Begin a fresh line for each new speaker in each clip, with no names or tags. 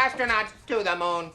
astronauts to the moon.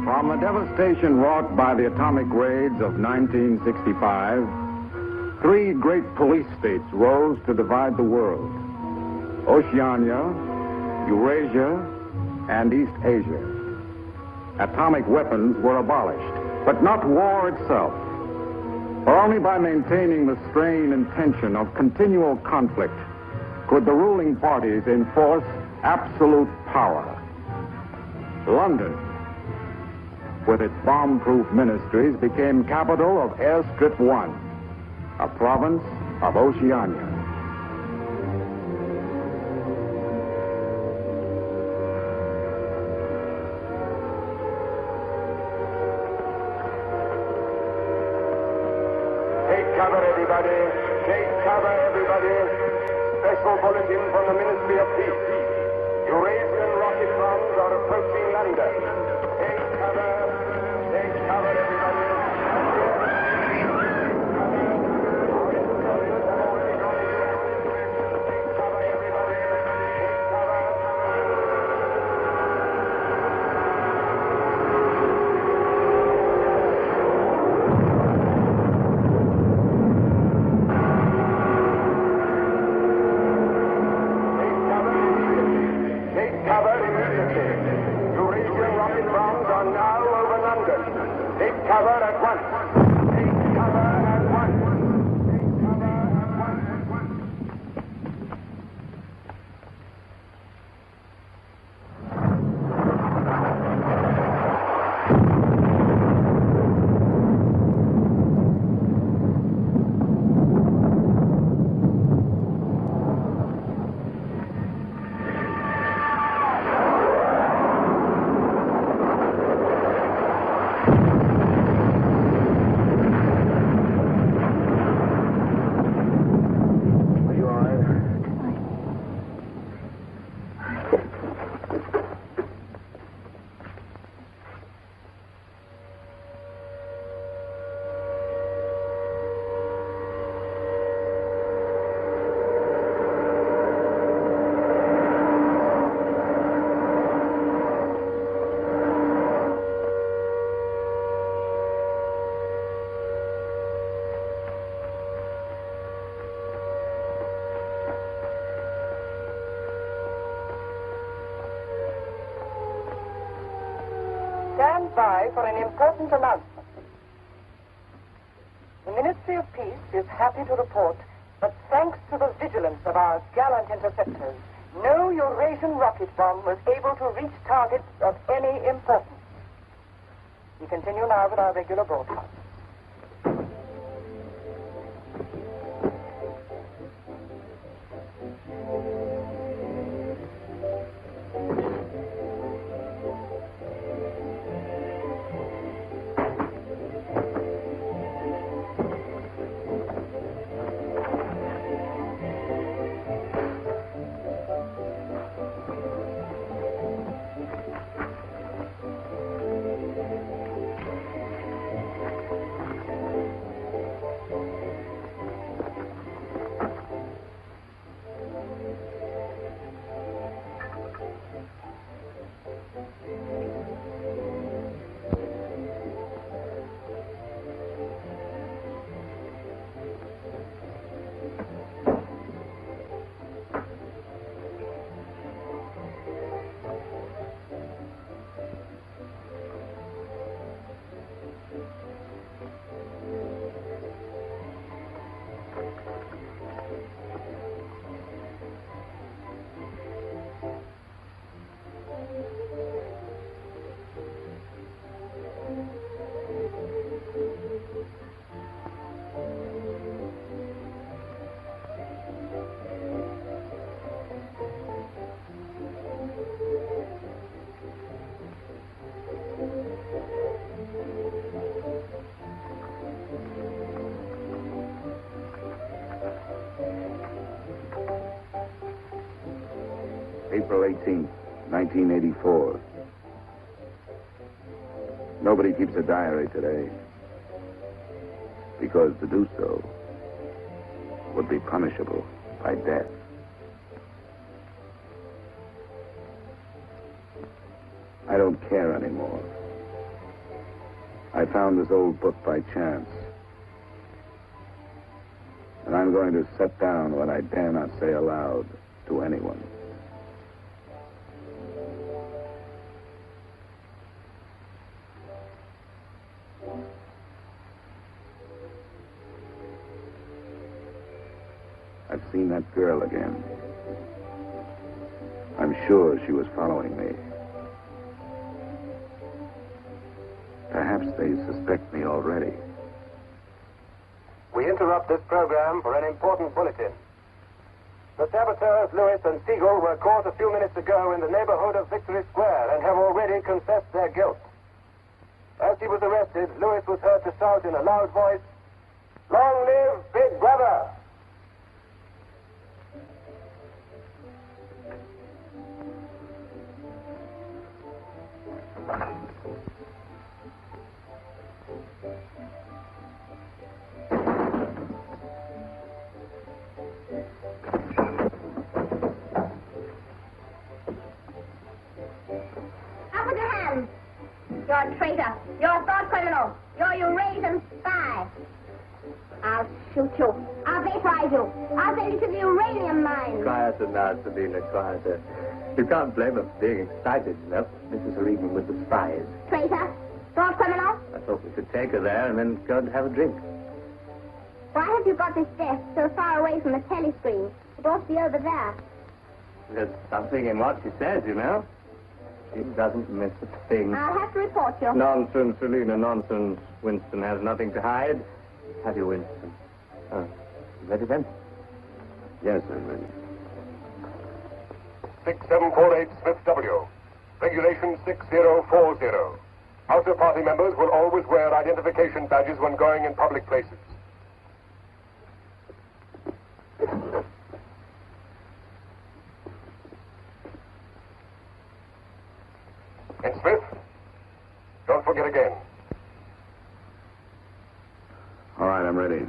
From the devastation wrought by the atomic raids of 1965, three great police states rose to divide the world: Oceania, Eurasia, and East Asia. Atomic weapons were abolished, but not war itself. For only by maintaining the strain and tension of continual conflict could the ruling parties enforce absolute power. London, with its bomb-proof ministries, became capital of Airstrip 1, a province of Oceania.
Take cover, everybody. Take cover, everybody. Special bulletin from the Ministry of Peace. Eurasian rocket bombs are approaching London. Take cover. Take cover, everybody. Cover at once. Take cover at once. Take cover at once.
Stand by for an important announcement. The Ministry of Peace is happy to report that thanks to the vigilance of our gallant interceptors, no Eurasian rocket bomb was able to reach targets of any importance. We continue now with our regular broadcast.
April 18th, 1984. Nobody keeps a diary today, because to do so would be punishable by death. I don't care anymore. I found this old book by chance. And I'm going to set down what I dare not say aloud to anyone. I've seen that girl again. I'm sure she was following me. Perhaps they suspect me already.
We interrupt this program for an important bulletin. The saboteurs, Lewis and Siegel, were caught a few minutes ago in the neighborhood of Victory Square and have already confessed their guilt. As he was arrested, Lewis was heard to shout in a loud voice, "Long live Big Brother!"
You're a traitor. You're a thought criminal. You're a Eurasian spy. I'll shoot you. I'll vaporize you. I'll send you to the uranium mine.
Quieter now, Sabina, quieter. You can't blame her for being excited enough. This is her evening with the spies.
Traitor. Thought criminal.
I thought we could take her there and then go and have a drink.
Why have you got this desk so far away from the telescreen? It ought to be over there.
There's something in what she says, you know. She doesn't miss a thing.
I'll have to report you.
Nonsense, Selina, nonsense. Winston has nothing to hide. Have you, Winston? Oh, ready then?
Yes, I'm ready.
6748 Smith W. Regulation 6040. Outer party members will always wear identification badges when going in public places. And Smith, don't forget again.
All right, I'm ready.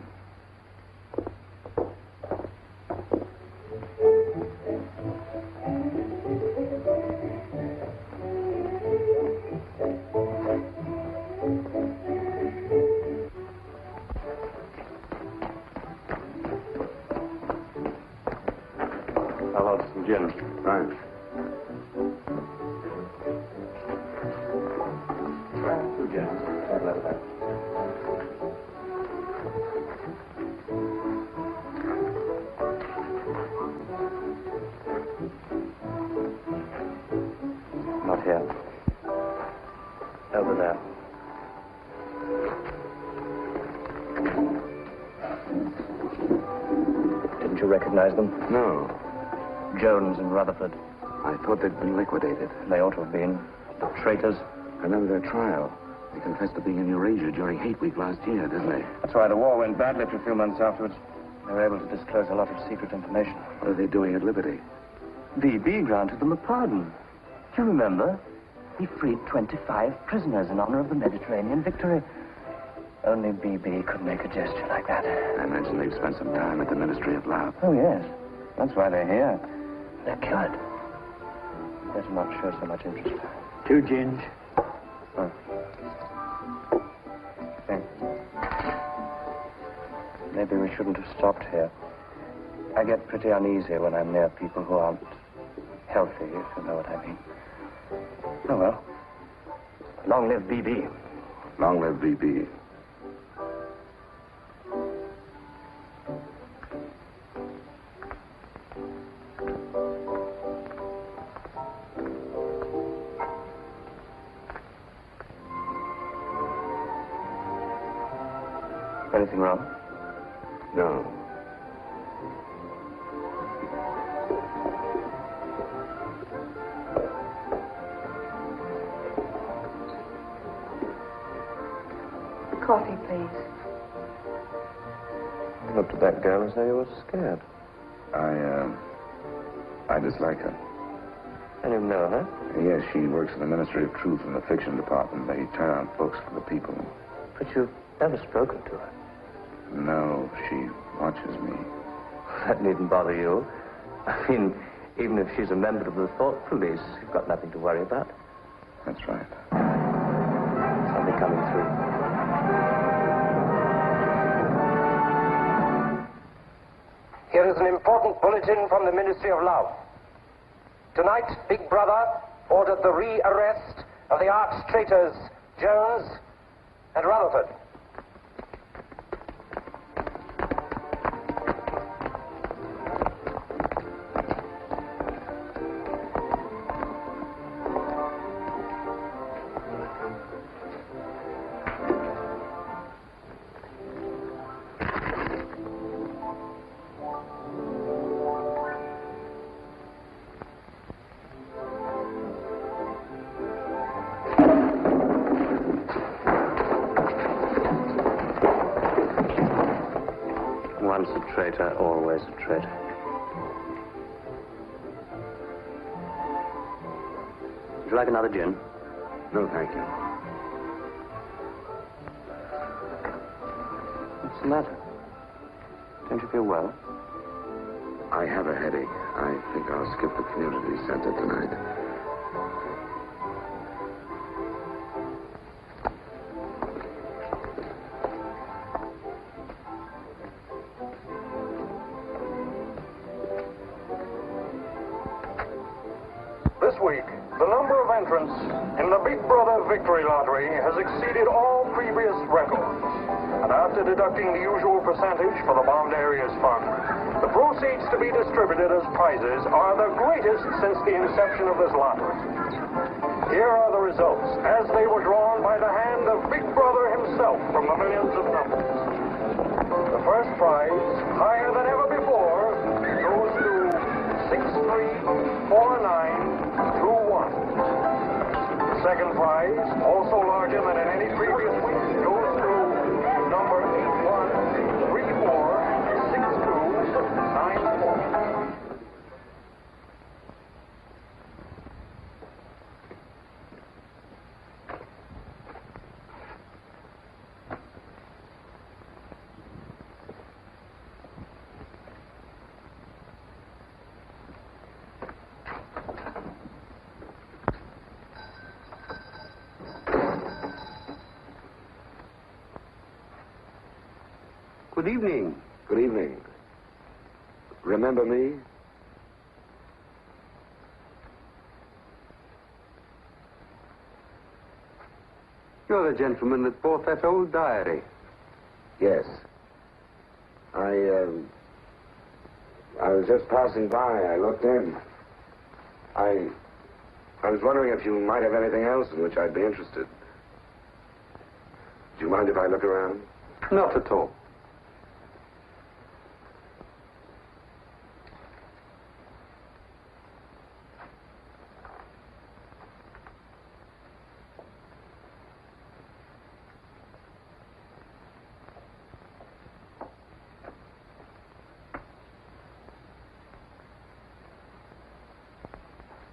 I'll have some gin.
Fine.
Two gins. I'd let that. Not here. Over there. Didn't you recognize them?
No,
Jones and Rutherford.
I thought they'd been liquidated.
They ought to have been. The traitors.
I remember their trial. They confessed to being in Eurasia during Hate Week last year, didn't they?
That's why the war went badly for a few months afterwards. They were able to disclose a lot of secret information.
What are they doing at Liberty?
BB granted them a pardon. Do you remember? He freed 25 prisoners in honor of the Mediterranean victory. Only BB could make a gesture like that.
I imagine they've spent some time at the Ministry of Love.
Oh, yes. That's why they're here. They're cured. Better not show so much interest.
2 gins.
Oh. Thanks. Maybe we shouldn't have stopped here. I get pretty uneasy when I'm near people who aren't healthy, if you know what I mean. Oh, well. Long live BB.
Long live BB.
Anything wrong?
No.
Coffee, please.
You looked at that girl as though you were scared.
I dislike her.
I don't know her.
Yes, she works in the Ministry of Truth in the fiction department. They turn out books for the people.
But you've never spoken to her.
No, she watches me.
That needn't bother you. I mean, even if she's a member of the thought police, you've got nothing to worry about.
That's right.
Something coming through.
Here is an important bulletin from the Ministry of Love. Tonight, Big Brother ordered the re-arrest of the arch traitors Jones and Rutherford.
Once a traitor, always a traitor. Would you like another gin?
No, thank you.
What's the matter? Don't you feel well?
I have a headache. I think I'll skip the community center tonight.
This week, the number of entrants in the Big Brother Victory Lottery has exceeded all previous records. And after deducting the usual percentage for the bombed areas fund, the proceeds to be distributed as prizes are the greatest since the inception of this lottery. Here are the results as they were drawn by the hand of Big Brother himself from the millions of numbers. The first prize, higher than ever before, goes to 634921. The second prize, also larger than in any previous week, goes to number 81346294.
Good evening.
Good evening. Remember me?
You're the gentleman that bought that old diary.
Yes. I was just passing by. I looked in. I was wondering if you might have anything else in which I'd be interested. Do you mind if I look around?
Not at all.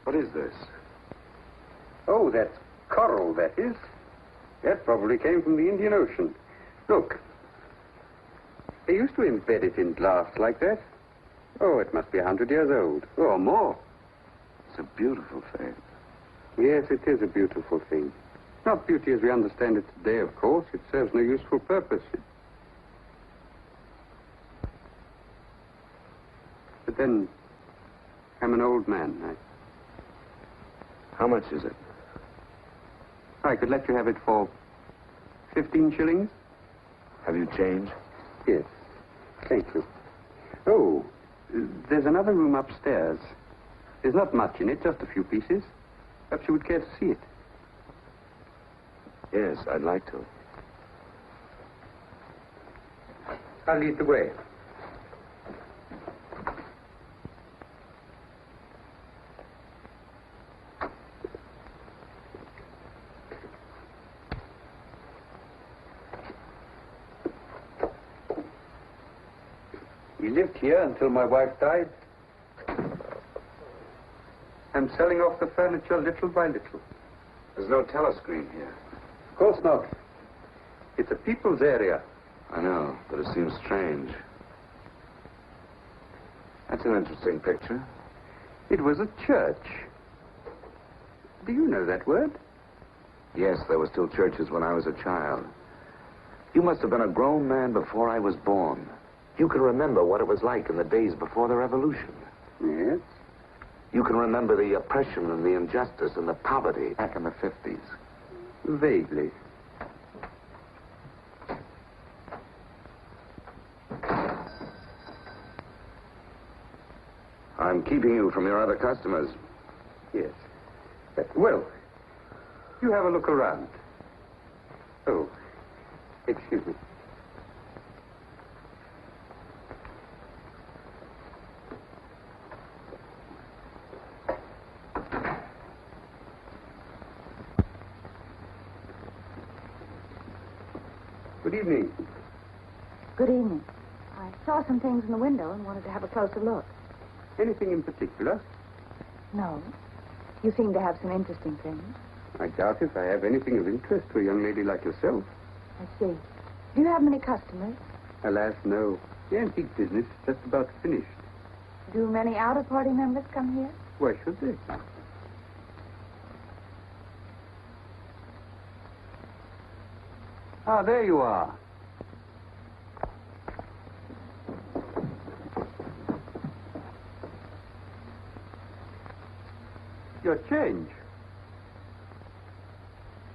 What is this?
Oh, that's coral, that is. That probably came from the Indian Ocean. Look. They used to embed it in glass like that. Oh, it must be 100 years old, or more.
It's a beautiful thing.
Yes, it is a beautiful thing. Not beauty as we understand it today, of course. It serves no useful purpose. But then, I'm an old man.
How much is it?
I could let you have it for 15 shillings.
Have you changed?
Yes. Thank you. Oh, there's another room upstairs. There's not much in it, just a few pieces. Perhaps you would care to see it.
Yes, I'd like to.
I'll lead the way. We lived here until my wife died. I'm selling off the furniture little by little.
There's no telescreen here.
Of course not. It's a people's area.
I know, but it seems strange. That's an interesting picture.
It was a church. Do you know that word?
Yes, there were still churches when I was a child. You must have been a grown man before I was born. You can remember what it was like in the days before the revolution.
Yes.
You can remember the oppression and the injustice and the poverty back in the 50s.
Vaguely.
I'm keeping you from your other customers.
Yes. Well, you have a look around. Oh, excuse me. Good evening.
Good evening. I saw some things in the window and wanted to have a closer look.
Anything in particular?
No. You seem to have some interesting things.
I doubt if I have anything of interest to a young lady like yourself.
I see. Do you have many customers?
Alas, no. The antique business is just about finished.
Do many outer-party members come here?
Why should they? Ah, there you are. Your change.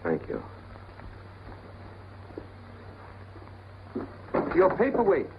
Thank you.
Your paperweight.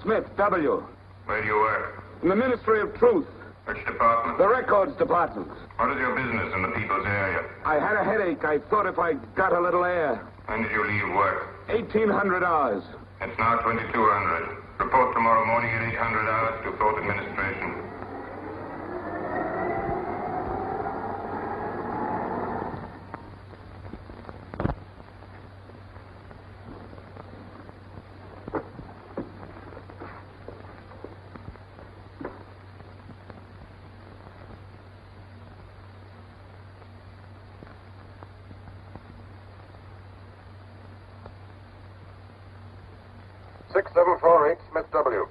Smith, W.
Where do you work?
In the Ministry of Truth.
Which department?
The Records Department.
What is your business in the people's area?
I had a headache. I thought if I got a little air.
When did you leave work?
1,800 hours.
It's now 2,200. Report tomorrow morning at 800 hours to Thought Administration.
Smith W.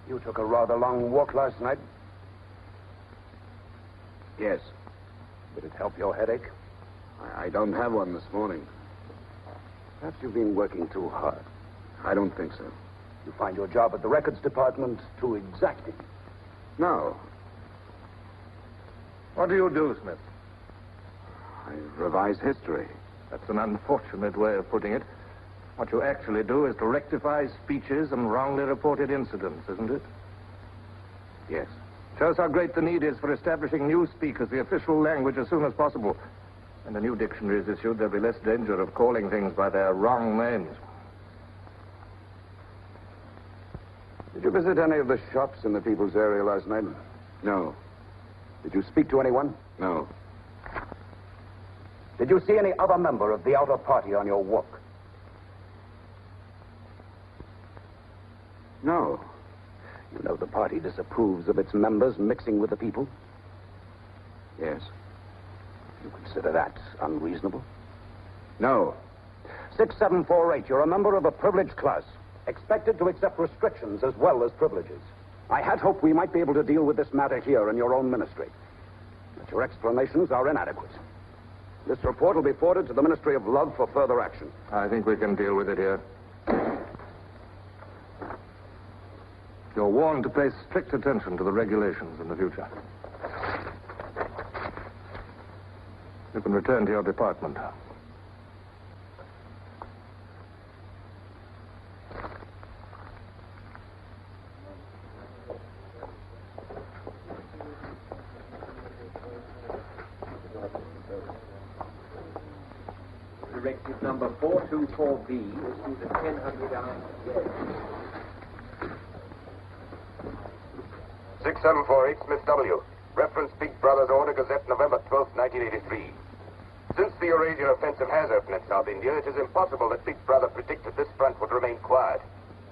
You took a rather long walk last night.
Yes.
Did it help your headache?
I don't have one this morning.
Perhaps you've been working too hard.
I don't think so.
You find your job at the Records Department too exacting.
No.
What do you do, Smith?
I revise history.
That's an unfortunate way of putting it. What you actually do is to rectify speeches and wrongly reported incidents, isn't it?
Yes.
Shows how great the need is for establishing newspeak as the official language as soon as possible. When a new dictionary is issued, there'll be less danger of calling things by their wrong names.
Did you visit any of the shops in the people's area last night?
No.
Did you speak to anyone?
No.
Did you see any other member of the outer party on your walk?
No.
You know the party disapproves of its members mixing with the people?
Yes.
You consider that unreasonable?
No.
6748, you're a member of a privileged class, expected to accept restrictions as well as privileges. I had hoped we might be able to deal with this matter here in your own ministry. But your explanations are inadequate.
This report will be forwarded to the Ministry of Love for further action.
I think we can deal with it here. You're warned to pay strict attention to the regulations in the future. You can return to your department.
Directive number 424B issued at 1000 hours.
6748, Smith W. Reference Big Brother's Order, Gazette, November 12, 1983. Since the Eurasian offensive has opened in South India, it is impossible that Big Brother predicted this front would remain quiet.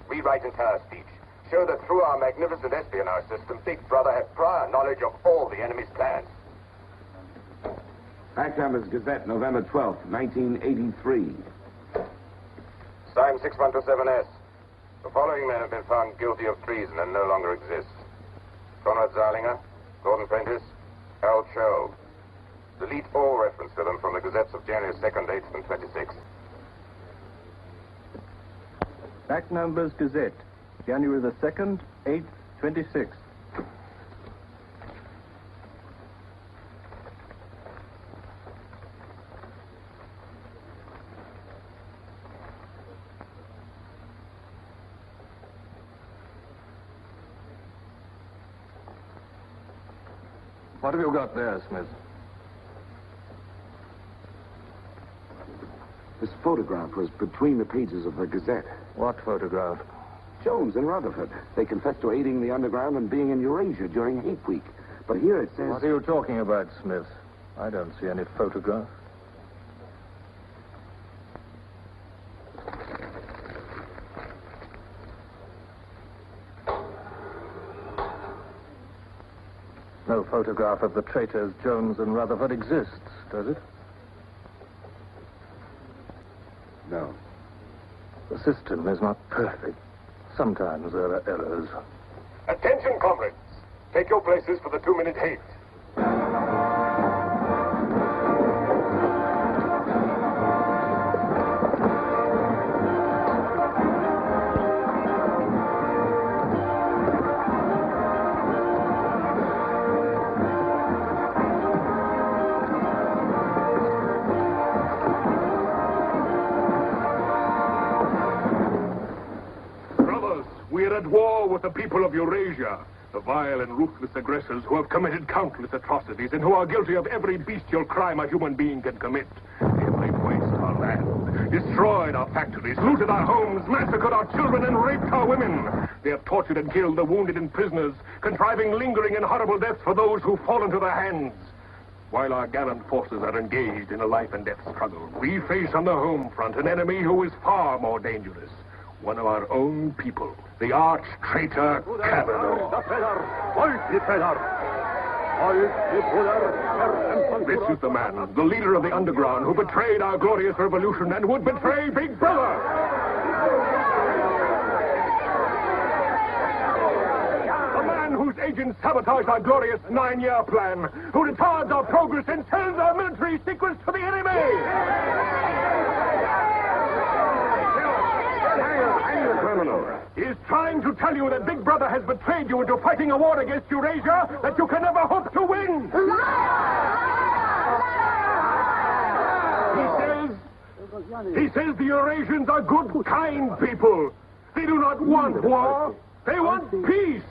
Rewrite entire speech. Show that through our magnificent espionage system, Big Brother had prior knowledge of all the enemy's plans.
Fact numbers Gazette, November 12th, 1983.
Signed 6127S. The following men have been found guilty of treason and no longer exist. Conrad Zeilinger, Gordon Prentice, Harold Cho. Delete all reference to them from the Gazettes of January 2nd, 8th, and 26th.
Fact numbers Gazette, January the 2nd, 8th, 26th.
What have you got there, Smith?
This photograph was between the pages of the Gazette.
What photograph?
Jones and Rutherford. They confessed to aiding the underground and being in Eurasia during hate week. But here it says...
What are you talking about, Smith? I don't see any photograph. No photograph of the traitors Jones and Rutherford exists, does it?
No.
The system is not perfect. Sometimes there are errors.
Attention, comrades. Take your places for the 2-minute hate.
We're at war with the people of Eurasia, the vile and ruthless aggressors who have committed countless atrocities and who are guilty of every bestial crime a human being can commit. They have laid waste our land, destroyed our factories, looted our homes, massacred our children, and raped our women. They have tortured and killed the wounded and prisoners, contriving lingering and horrible deaths for those who fall into their hands. While our gallant forces are engaged in a life and death struggle, we face on the home front an enemy who is far more dangerous. One of our own people, the arch-traitor Cavanaugh. This is the man, the leader of the underground, who betrayed our glorious revolution and would betray Big Brother. The man whose agents sabotaged our glorious 9-year plan, who retards our progress and sells our military secrets to the enemy. He is trying to tell you that Big Brother has betrayed you into fighting a war against Eurasia that you can never hope to win. He says the Eurasians are good, kind people. They do not want war. They want peace.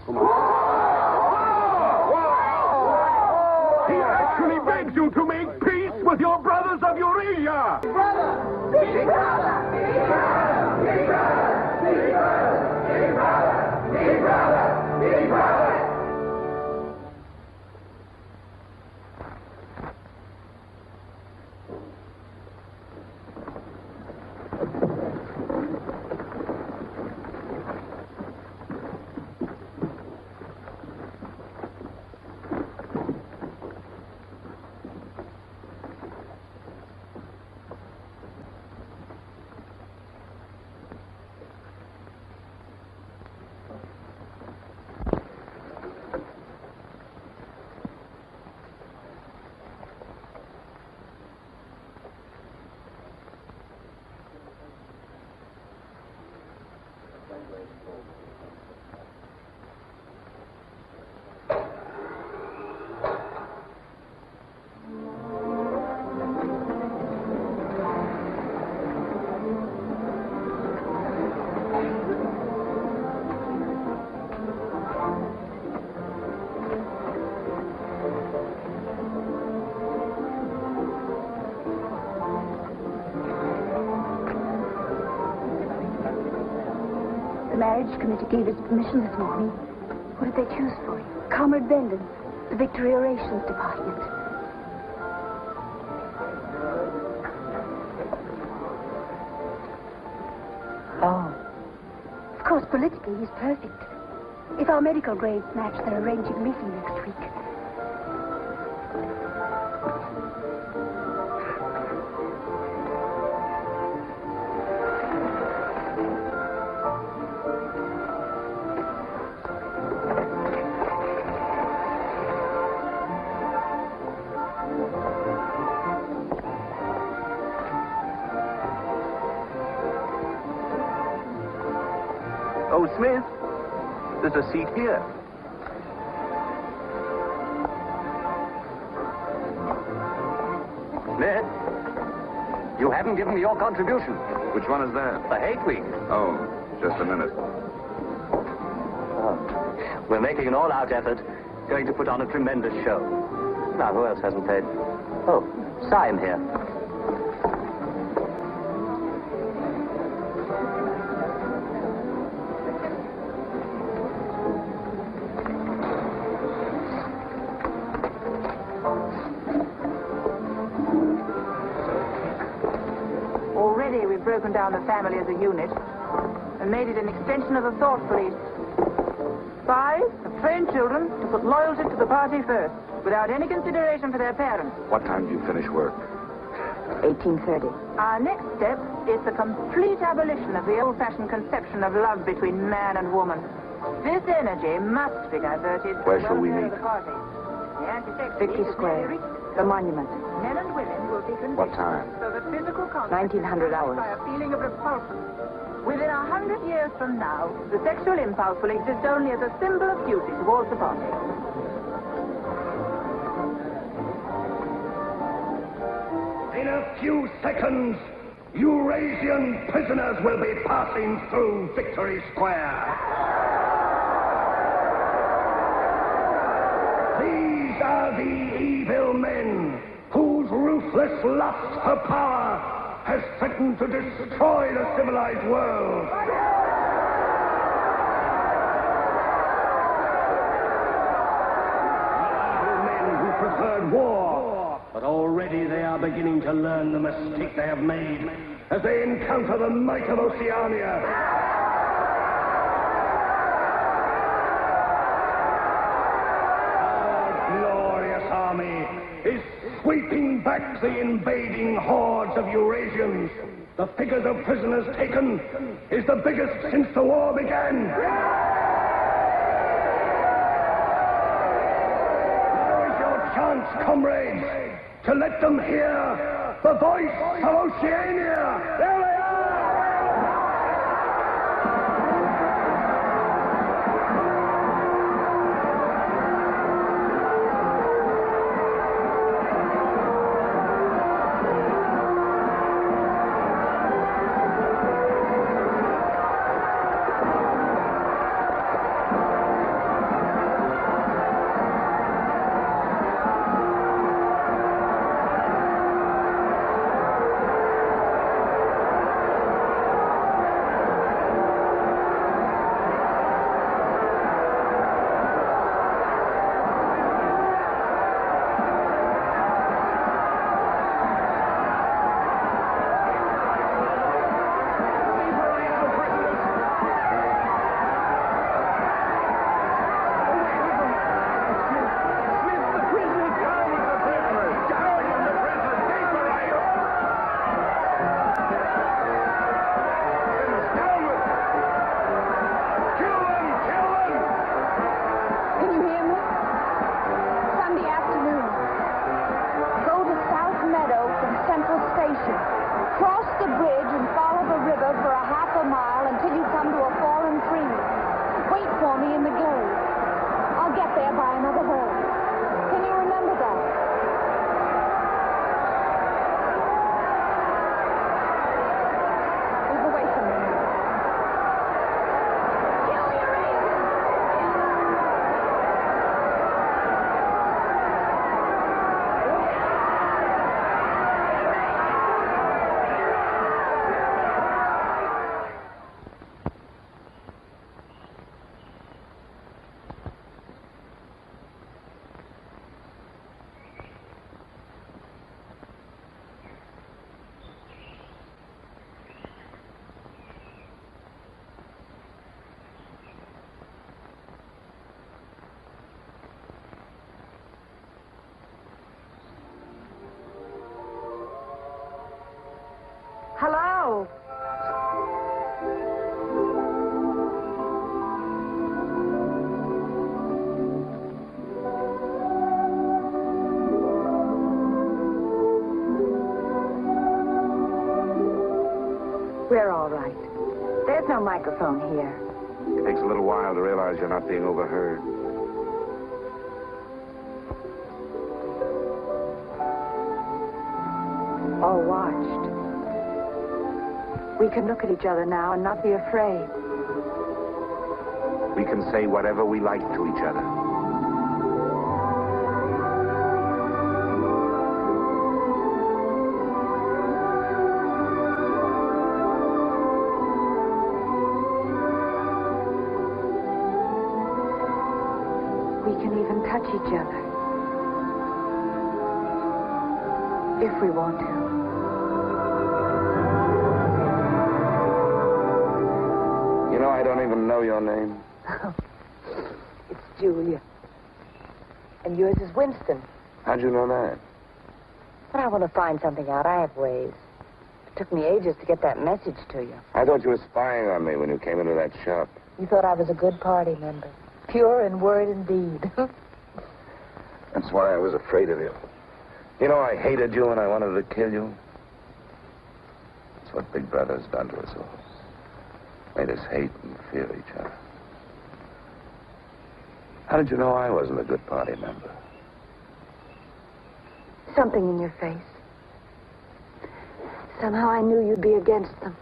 He actually begs you to make peace with your brothers of Eurasia.
Big Brother! Big Brother! Big Brother! Big Brother! Big Brother! Big Brother! Big Brother!
The marriage committee gave us permission this morning. What did they choose for you? Comrade Bendon, the Victory Orations Department.
Oh.
Of course, politically, he's perfect. If our medical grades match, they're arranging a meeting next week.
Oh, Smith, there's a seat here.
Smith, you haven't given me your contribution.
Which one is that?
The Hate Week.
Oh, just a minute.
Oh. We're making an all-out effort, going to put on a tremendous show. Now, who else hasn't paid? Oh, Syme here.
Already we've broken down the family as a unit and made it an extension of the thought police. Spies have trained children to put loyalty to the party first, without any consideration for their parents.
What time do you finish work?
18:30.
Our next step is the complete abolition of the old-fashioned conception of love between man and woman. This energy must be diverted.
Where shall we meet?
The party. The anti-sex
Vicky
league is
Square,
nearly reached.
the monument.
Men and women will be conditioned
What time?
so that physical contact
1900 hours.
by a feeling of repulsion. Within 100 years from now, the sexual impulse will exist only as a symbol of duty towards the party.
In a few seconds, Eurasian prisoners will be passing through Victory Square. These are the evil men whose ruthless lust for power has threatened to destroy the civilized world. Evil men who preferred war, but already they are beginning to learn the mistake they have made as they encounter the might of Oceania. Army is sweeping back the invading hordes of Eurasians. The figures of prisoners taken is the biggest since the war began. Now is your chance, comrades, to let them hear the voice of Oceania. There they are!
No.
We're all right. There's no microphone here.
It takes a little while to realize you're not being overheard.
All watched. We can look at each other now and not be afraid.
We can say whatever we like to each other.
We can even touch each other. If we want to.
You know, I don't even know your name.
It's Julia. And yours is Winston.
How'd you know that?
But I want to find something out. I have ways. It took me ages to get that message to you.
I thought you were spying on me when you came into that shop.
You thought I was a good party member. Pure in word and deed.
That's why I was afraid of you. You know, I hated you and I wanted to kill you. That's what Big Brother's done to us all. Made us hate and fear each other. How did you know I wasn't a good party member?
Something in your face. Somehow I knew you'd be against them.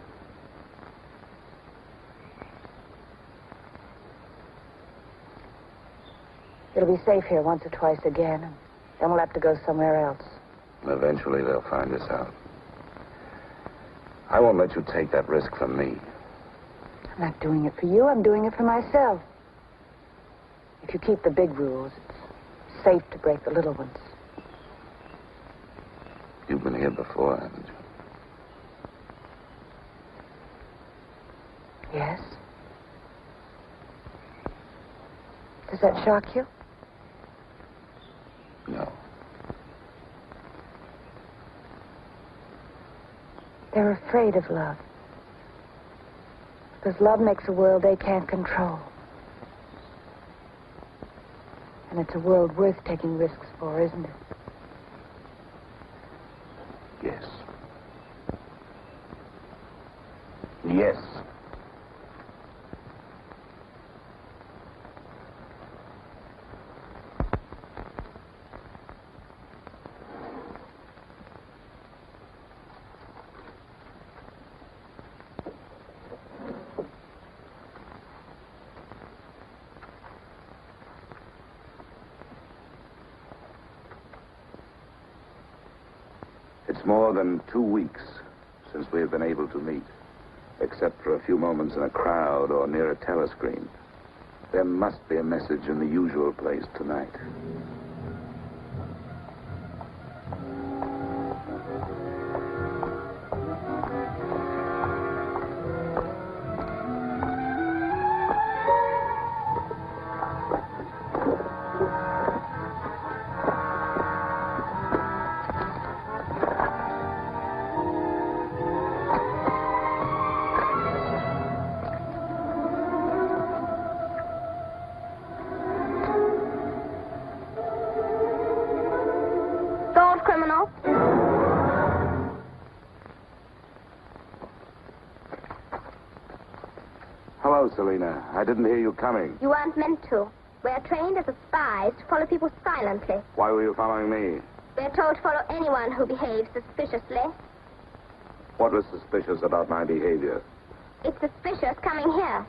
It'll be safe here once or twice again, and then we'll have to go somewhere else.
Eventually they'll find us out. I won't let you take that risk from me.
I'm not doing it for you. I'm doing it for myself.
If you keep the big rules, it's safe to break the little ones.
You've been here before, haven't you?
Yes? Does that shock you?
No.
They're afraid of love. Because love makes a world they can't control. And it's a world worth taking risks for, isn't it?
Yes. Yes. It's more than 2 weeks since we have been able to meet, except for a few moments in a crowd or near a telescreen. There must be a message in the usual place tonight.
Criminal.
Hello, Selena. I didn't hear you coming.
You weren't meant to. We're trained as spies to follow people silently.
Why were you following me?
We're told to follow anyone who behaves suspiciously.
What was suspicious about my behavior?
It's suspicious coming here.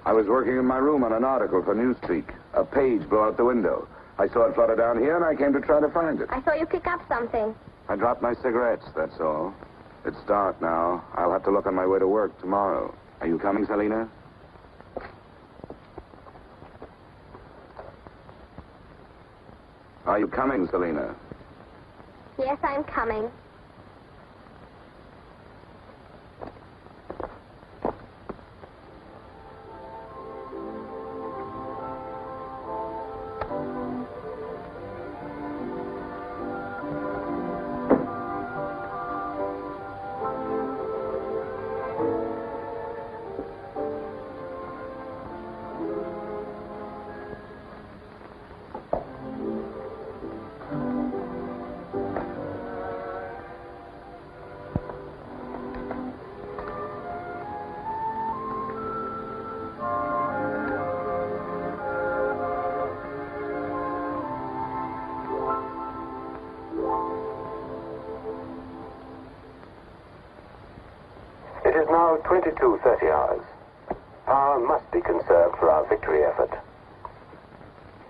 I was working in my room on an article for Newspeak. A page blew out the window. I saw it flutter down here, and I came to try to find it.
I saw you pick up something.
I dropped my cigarettes, that's all. It's dark now. I'll have to look on my way to work tomorrow. Are you coming, Selena? Are you coming, Selena?
Yes, I'm coming.
It is now 22:30 hours. Power must be conserved for our victory effort.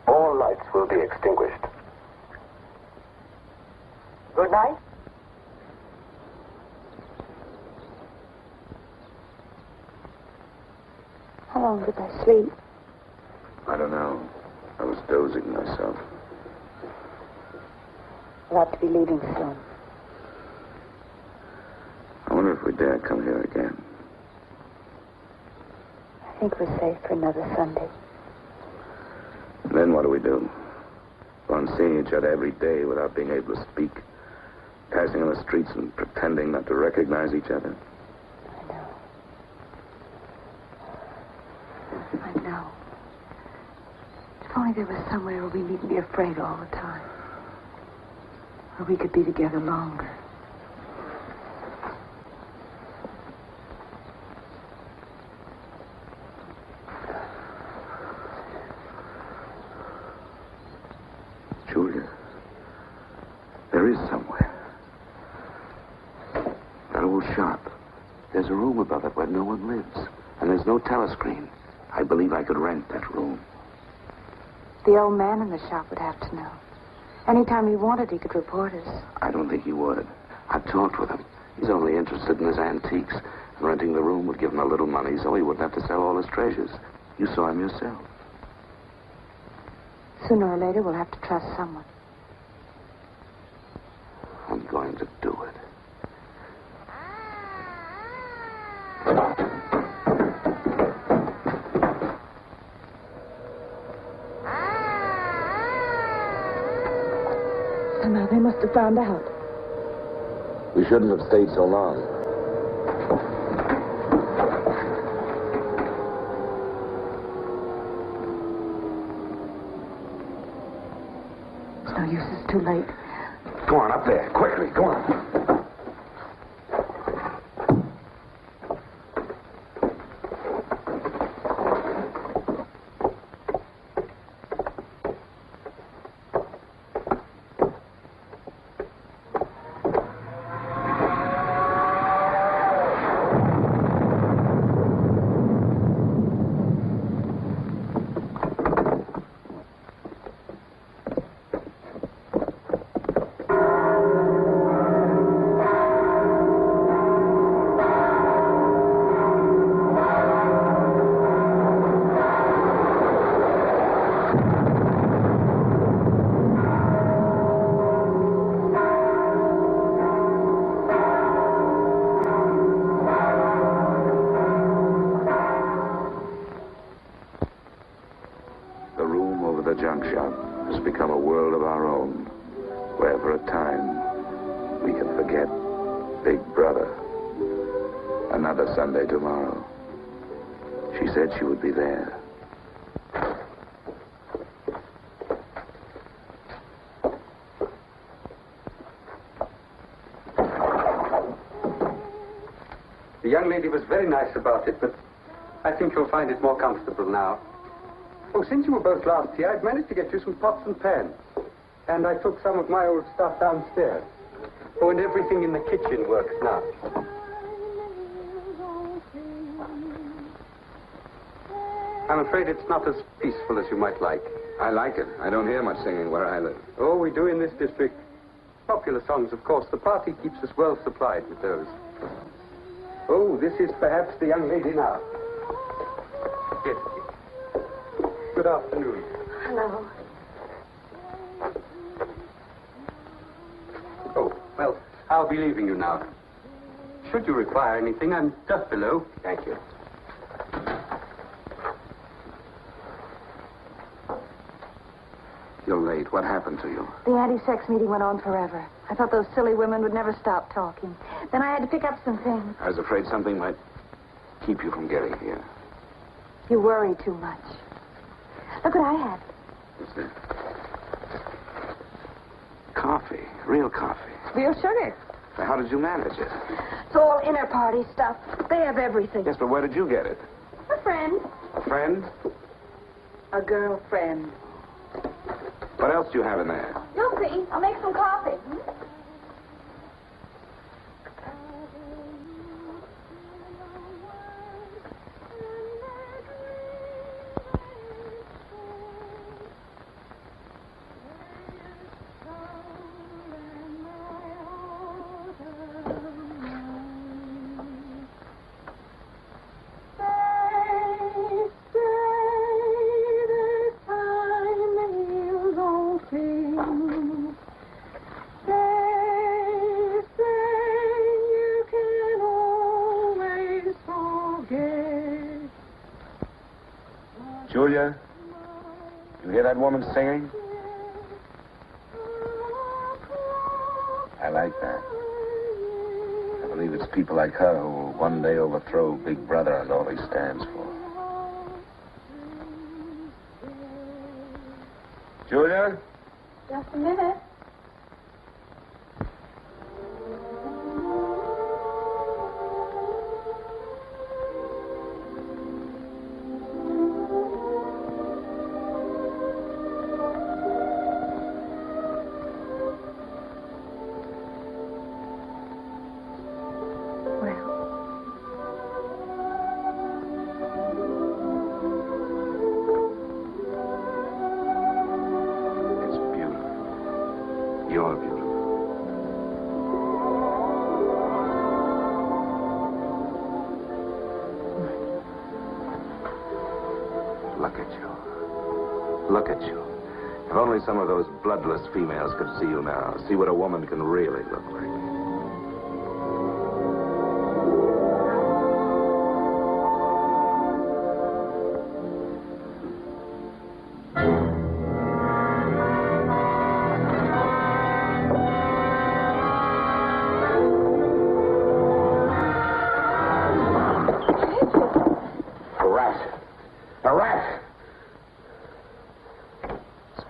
All lights will be extinguished.
Good night.
How long did I sleep?
I don't know. I was dozing myself.
We'll have to be leaving soon.
I wonder if we dare come here again.
I think we're safe for another Sunday.
And then what do we do? Go on seeing each other every day without being able to speak, passing on the streets and pretending not to recognize each other.
I know. If only there was somewhere where we needn't be afraid all the time. Where we could be together longer.
Julia, there is somewhere. That old shop. There's a room above it where no one lives. And there's no telescreen. I believe I could rent that room.
The old man in the shop would have to know. Anytime he wanted, he could report us.
I don't think he would. I've talked with him. He's only interested in his antiques. And renting the room would give him a little money so he wouldn't have to sell all his treasures. You saw him yourself.
Sooner or later, we'll have to trust someone.
I'm going to do it.
Somehow they must have found out.
We shouldn't have stayed so long.
It's no use, it's too late.
Go on, up there. Quickly, go on. The junk shop has become a world of our own, where for a time we can forget Big Brother. Another Sunday tomorrow. She said she would be there.
The young lady was very nice about it, but I think you'll find it more comfortable now. Oh, since you were both last here, I've managed to get you some pots and pans. And I took some of my old stuff downstairs. Oh, and everything in the kitchen works now. I'm afraid it's not as peaceful as you might like.
I like it. I don't hear much singing where I live.
Oh, we do in this district. Popular songs, of course. The party keeps us well supplied with those. Oh, this is perhaps the young lady now. Yes. Good afternoon.
Hello.
Oh, well, I'll be leaving you now. Should you require anything, I'm just below. Thank you.
You're late. What happened to you?
The anti-sex meeting went on forever. I thought those silly women would never stop talking. Then I had to pick up some things.
I was afraid something might keep you from getting here.
You worry too much. Look what I had.
What's that? Coffee. Real coffee.
Real sugar.
Now, how did you manage it?
It's all inner party stuff. They have everything.
Yes, but where did you get it?
A friend.
A friend?
A girlfriend.
What else do you have in there?
You'll see. I'll make some coffee.
Julia, you hear that woman singing? I like that. I believe it's people like her who will one day overthrow Big Brother and all he stands for. Julia?
Just a minute.
You're beautiful. Look at you. Look at you. If only some of those bloodless females could see you now, see what a woman can really look like.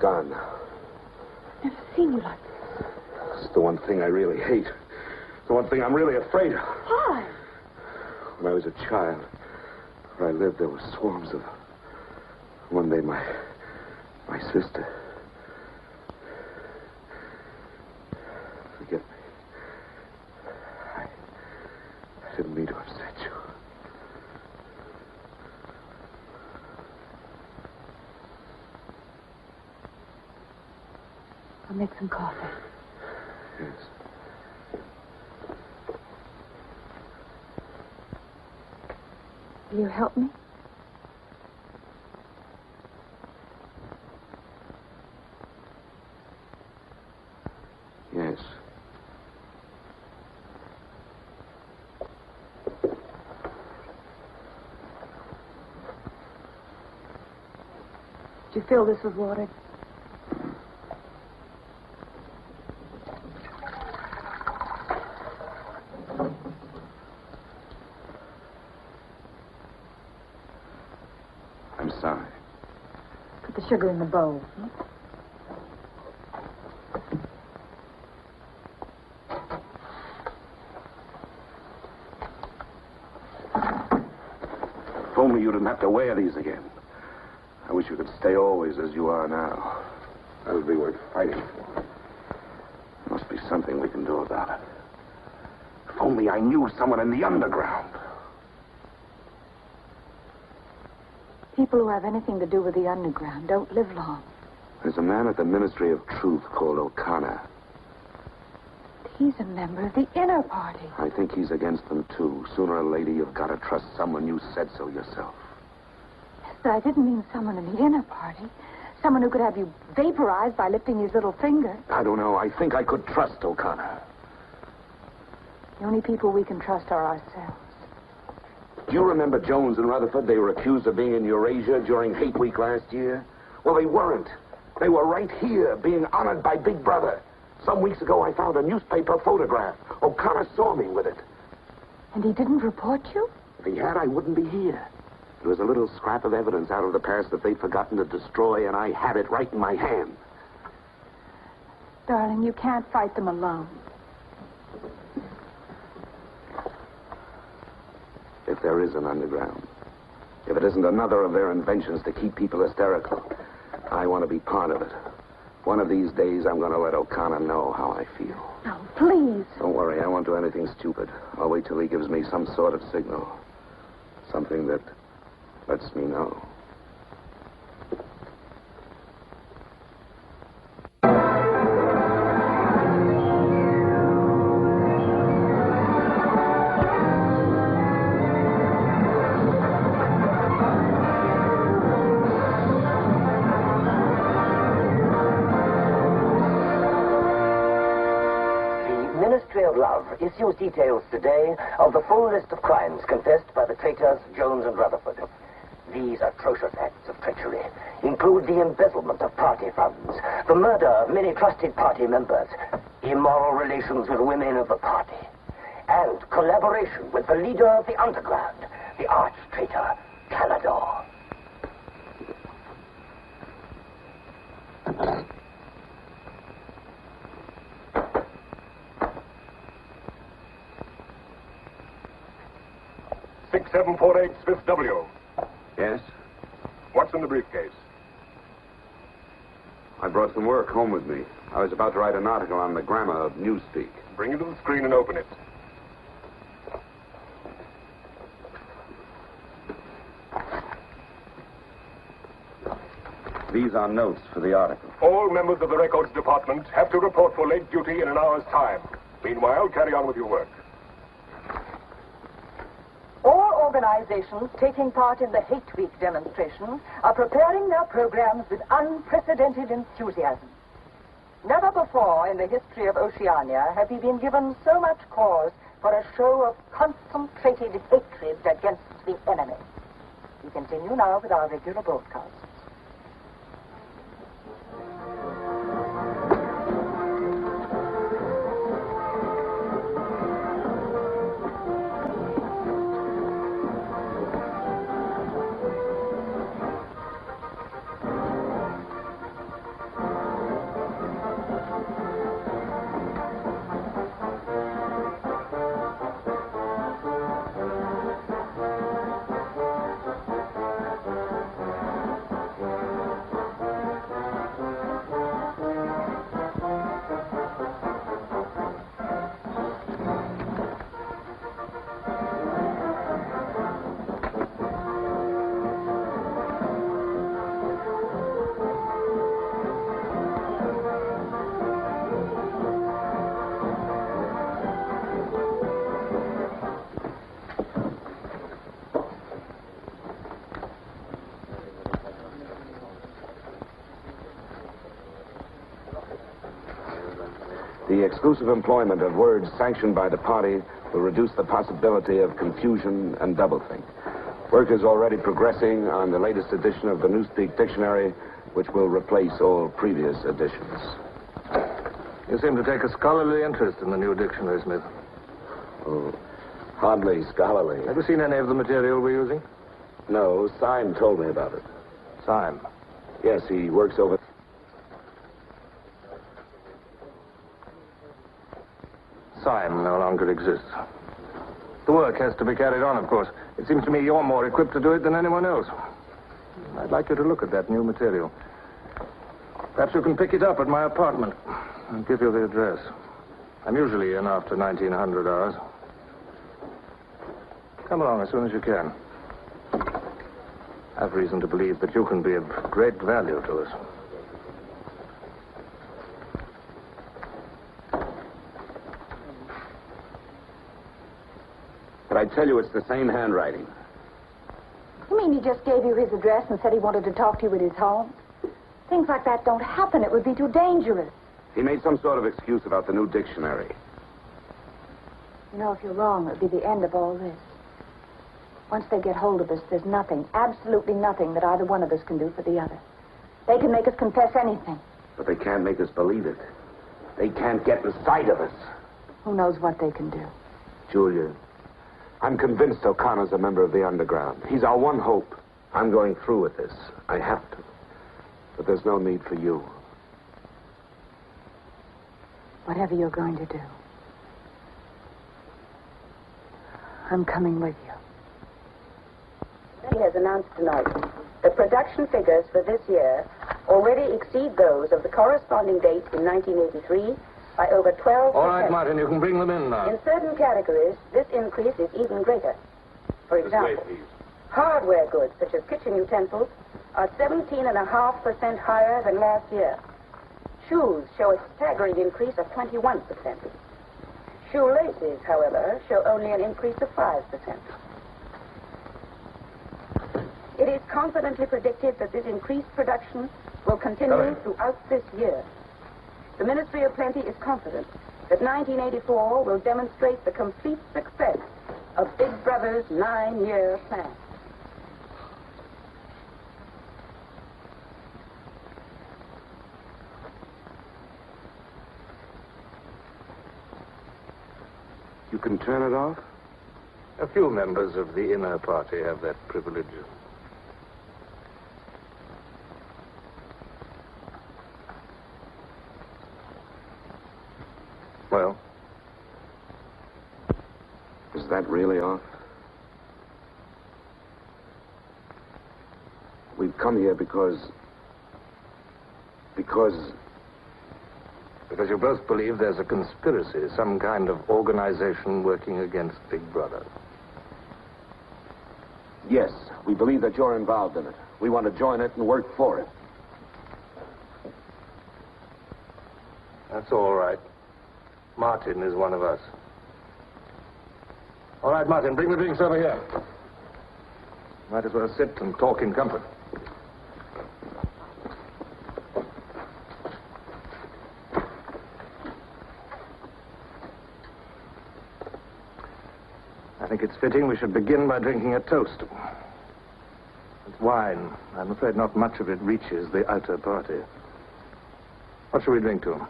Gone now.
Never seen you like this.
It's the one thing I really hate. The one thing I'm really afraid of.
Why?
When I was a child, where I lived, there were swarms of them. One day, my sister. Forgive me. I didn't mean to upset you.
I'll make some coffee.
Yes.
Will you help me?
Yes.
Did you fill this with water?
I'm sorry.
Put the sugar in the bowl.
If only you didn't have to wear these again. I wish you could stay always as you are now. That would be worth fighting for. There must be something we can do about it. If only I knew someone in the underground.
People who have anything to do with the underground don't live long.
There's a man at the Ministry of Truth called O'Connor.
He's a member of the inner party.
I think he's against them, too. Sooner or later, you've got to trust someone. You said so yourself.
Yes, but I didn't mean someone in the inner party. Someone who could have you vaporized by lifting his little finger.
I don't know. I think I could trust O'Connor.
The only people we can trust are ourselves.
Do you remember Jones and Rutherford? They were accused of being in Eurasia during Hate Week last year. Well, they weren't. They were right here, being honored by Big Brother. Some weeks ago, I found a newspaper photograph. O'Connor saw me with it.
And he didn't report you?
If he had, I wouldn't be here. It was a little scrap of evidence out of the past that they'd forgotten to destroy, and I had it right in my hand.
Darling, you can't fight them alone.
If there is an underground, if it isn't another of their inventions to keep people hysterical, I want to be part of it. One of these days, I'm going to let O'Connor know how I feel.
No, please.
Don't worry, I won't do anything stupid. I'll wait till he gives me some sort of signal. Something that lets me know.
Issues details today of the full list of crimes confessed by the traitors Jones and Rutherford.
These atrocious acts of treachery include the embezzlement of party funds, the murder of many trusted party members, immoral relations with women of the party, and collaboration with the leader of the underground, the arch-traitor, Canador.
$6748 Smith W.
Yes?
What's in the briefcase?
I brought some work home with me. I was about to write an article on the grammar of newspeak.
Bring it to the screen and open it.
These are notes for the article.
All members of the records department have to report for late duty in an hour's time. Meanwhile, carry on with your work.
All organizations taking part in the Hate Week demonstration are preparing their programs with unprecedented enthusiasm. Never before in the history of Oceania have we been given so much cause for a show of concentrated hatred against the enemy. We continue now with our regular broadcast.
The exclusive employment of words sanctioned by the party will reduce the possibility of confusion and doublethink. Work is already progressing on the latest edition of the Newspeak Dictionary, which will replace all previous editions.
You seem to take a scholarly interest in the new dictionary, Smith.
Oh, hardly scholarly.
Have you seen any of the material we're using?
No, Syme told me about it.
Syme?
Yes, he works over...
Syme no longer exists. The work has to be carried on, of course. It seems to me you're more equipped to do it than anyone else. I'd like you to look at that new material. Perhaps you can pick it up at my apartment. I'll give you the address. I'm usually in after 1900 hours. Come along as soon as you can. I have reason to believe that you can be of great value to us.
But I tell you, it's the same handwriting.
You mean he just gave you his address and said he wanted to talk to you at his home? Things like that don't happen. It would be too dangerous.
He made some sort of excuse about the new dictionary.
You know, if you're wrong, it would be the end of all this. Once they get hold of us, there's nothing, absolutely nothing that either one of us can do for the other. They can make us confess anything.
But they can't make us believe it. They can't get inside of us.
Who knows what they can do?
Julia, I'm convinced O'Connor's a member of the underground. He's our one hope. I'm going through with this. I have to. But there's no need for you.
Whatever you're going to do, I'm coming with you.
He has announced tonight that production figures for this year already exceed those of the corresponding date in 1983 by over 12%.
All right, Martin, you can bring them in now.
In certain categories, this increase is even greater. For example, hardware goods such as kitchen utensils are 17.5% higher than last year. Shoes show a staggering increase of 21%. Shoelaces, however, show only an increase of 5%. It is confidently predicted that this increased production will continue throughout this year. The Ministry of Plenty is confident that 1984 will demonstrate the complete success of Big Brother's 9-year plan.
You can turn it off?
A few members of the inner party have that privilege. Well?
Is that really off? We've come here because
you both believe there's a conspiracy, some kind of organization working against Big Brother.
Yes, we believe that you're involved in it. We want to join it and work for it.
That's all right. Martin is one of us. All right, Martin, bring the drinks over here. Might as well sit and talk in comfort. I think it's fitting we should begin by drinking a toast. It's wine. I'm afraid not much of it reaches the outer party. What shall we drink to?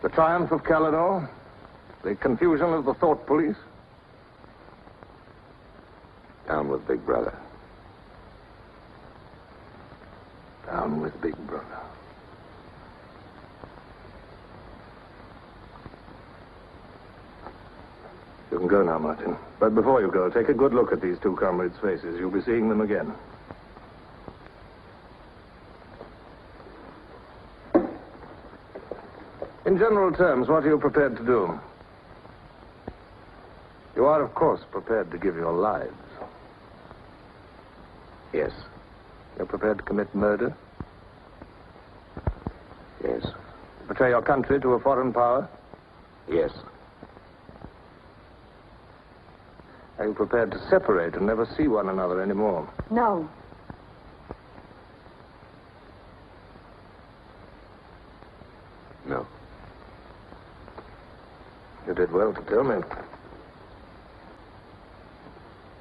The triumph of Calidor? The confusion of the thought police?
Down with Big Brother.
Down with Big Brother. You can go now, Martin. But before you go, take a good look at these two comrades' faces. You'll be seeing them again. In general terms, what are you prepared to do? You are, of course, prepared to give your lives.
Yes.
You're prepared to commit murder?
Yes.
Betray your country to a foreign power?
Yes.
Are you prepared to separate and never see one another anymore?
No.
No.
You did well to tell me.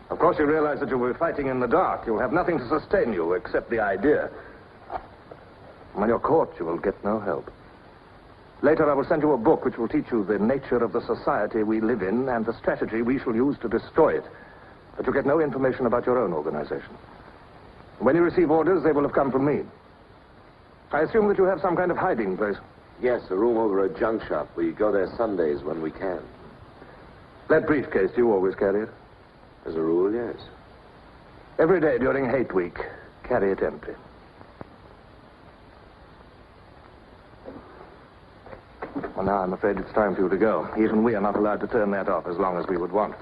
Of course, you realize that you'll be fighting in the dark. You'll have nothing to sustain you except the idea. When you're caught, you will get no help. Later, I will send you a book which will teach you the nature of the society we live in and the strategy we shall use to destroy it. But you get no information about your own organization. When you receive orders, they will have come from me. I assume that you have some kind of hiding place.
Yes, a room over a junk shop. We go there Sundays when we can.
That briefcase, do you always carry it?
As a rule, yes.
Every day during hate week, carry it empty. Well, now I'm afraid it's time for you to go. Even we are not allowed to turn that off as long as we would want.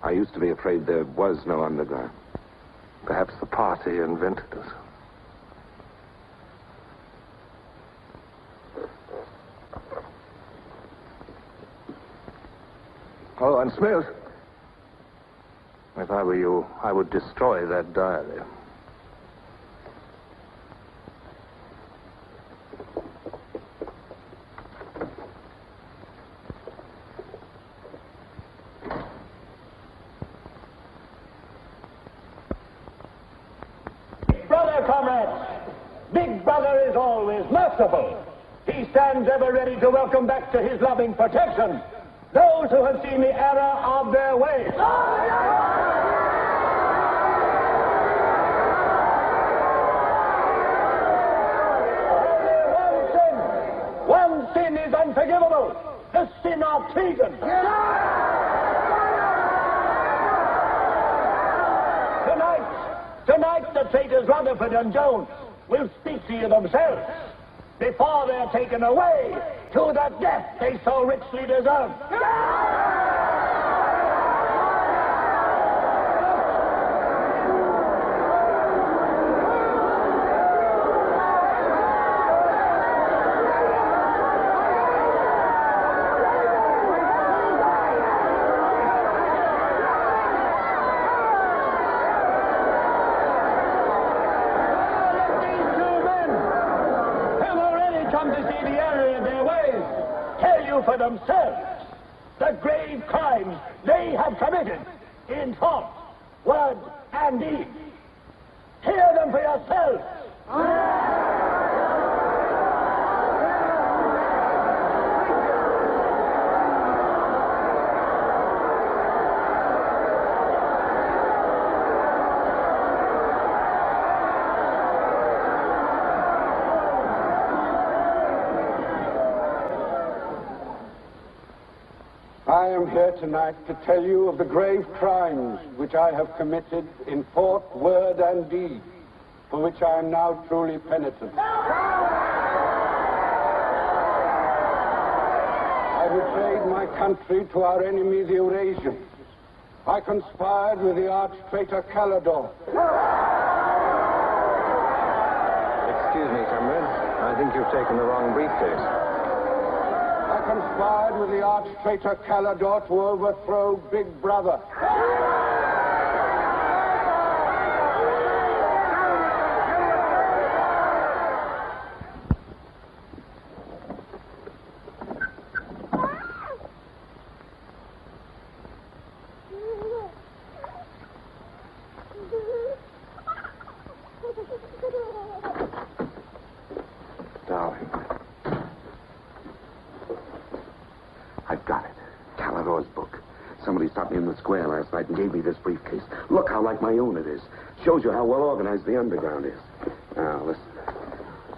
I used to be afraid there was no underground.
Perhaps the party invented us. Oh, and Smith, if I were you, I would destroy that diary.
Big Brother is always merciful. He stands ever ready to welcome back to his loving protection those who have seen the error of their ways. One sin is unforgivable, the sin of treason. Tonight, the traitors Rutherford and Jones will speak to you themselves before they're taken away to the death they so richly deserve. For themselves the grave crimes they have committed in thought, word, and deed. Hear them for yourselves.
I am here tonight to tell you of the grave crimes which I have committed in thought, word, and deed, for which I am now truly penitent. I betrayed my country to our enemy, the Eurasians. I conspired with the arch-traitor Calidore.
Excuse me, comrade. I think you've taken the wrong briefcase.
I conspired with the arch-traitor Calidore to overthrow Big Brother.
Darling. I've got it. Calidore's book. Somebody stopped me in the square last night and gave me this briefcase. Look how like my own it is. Shows you how well organized the underground is. Now, listen.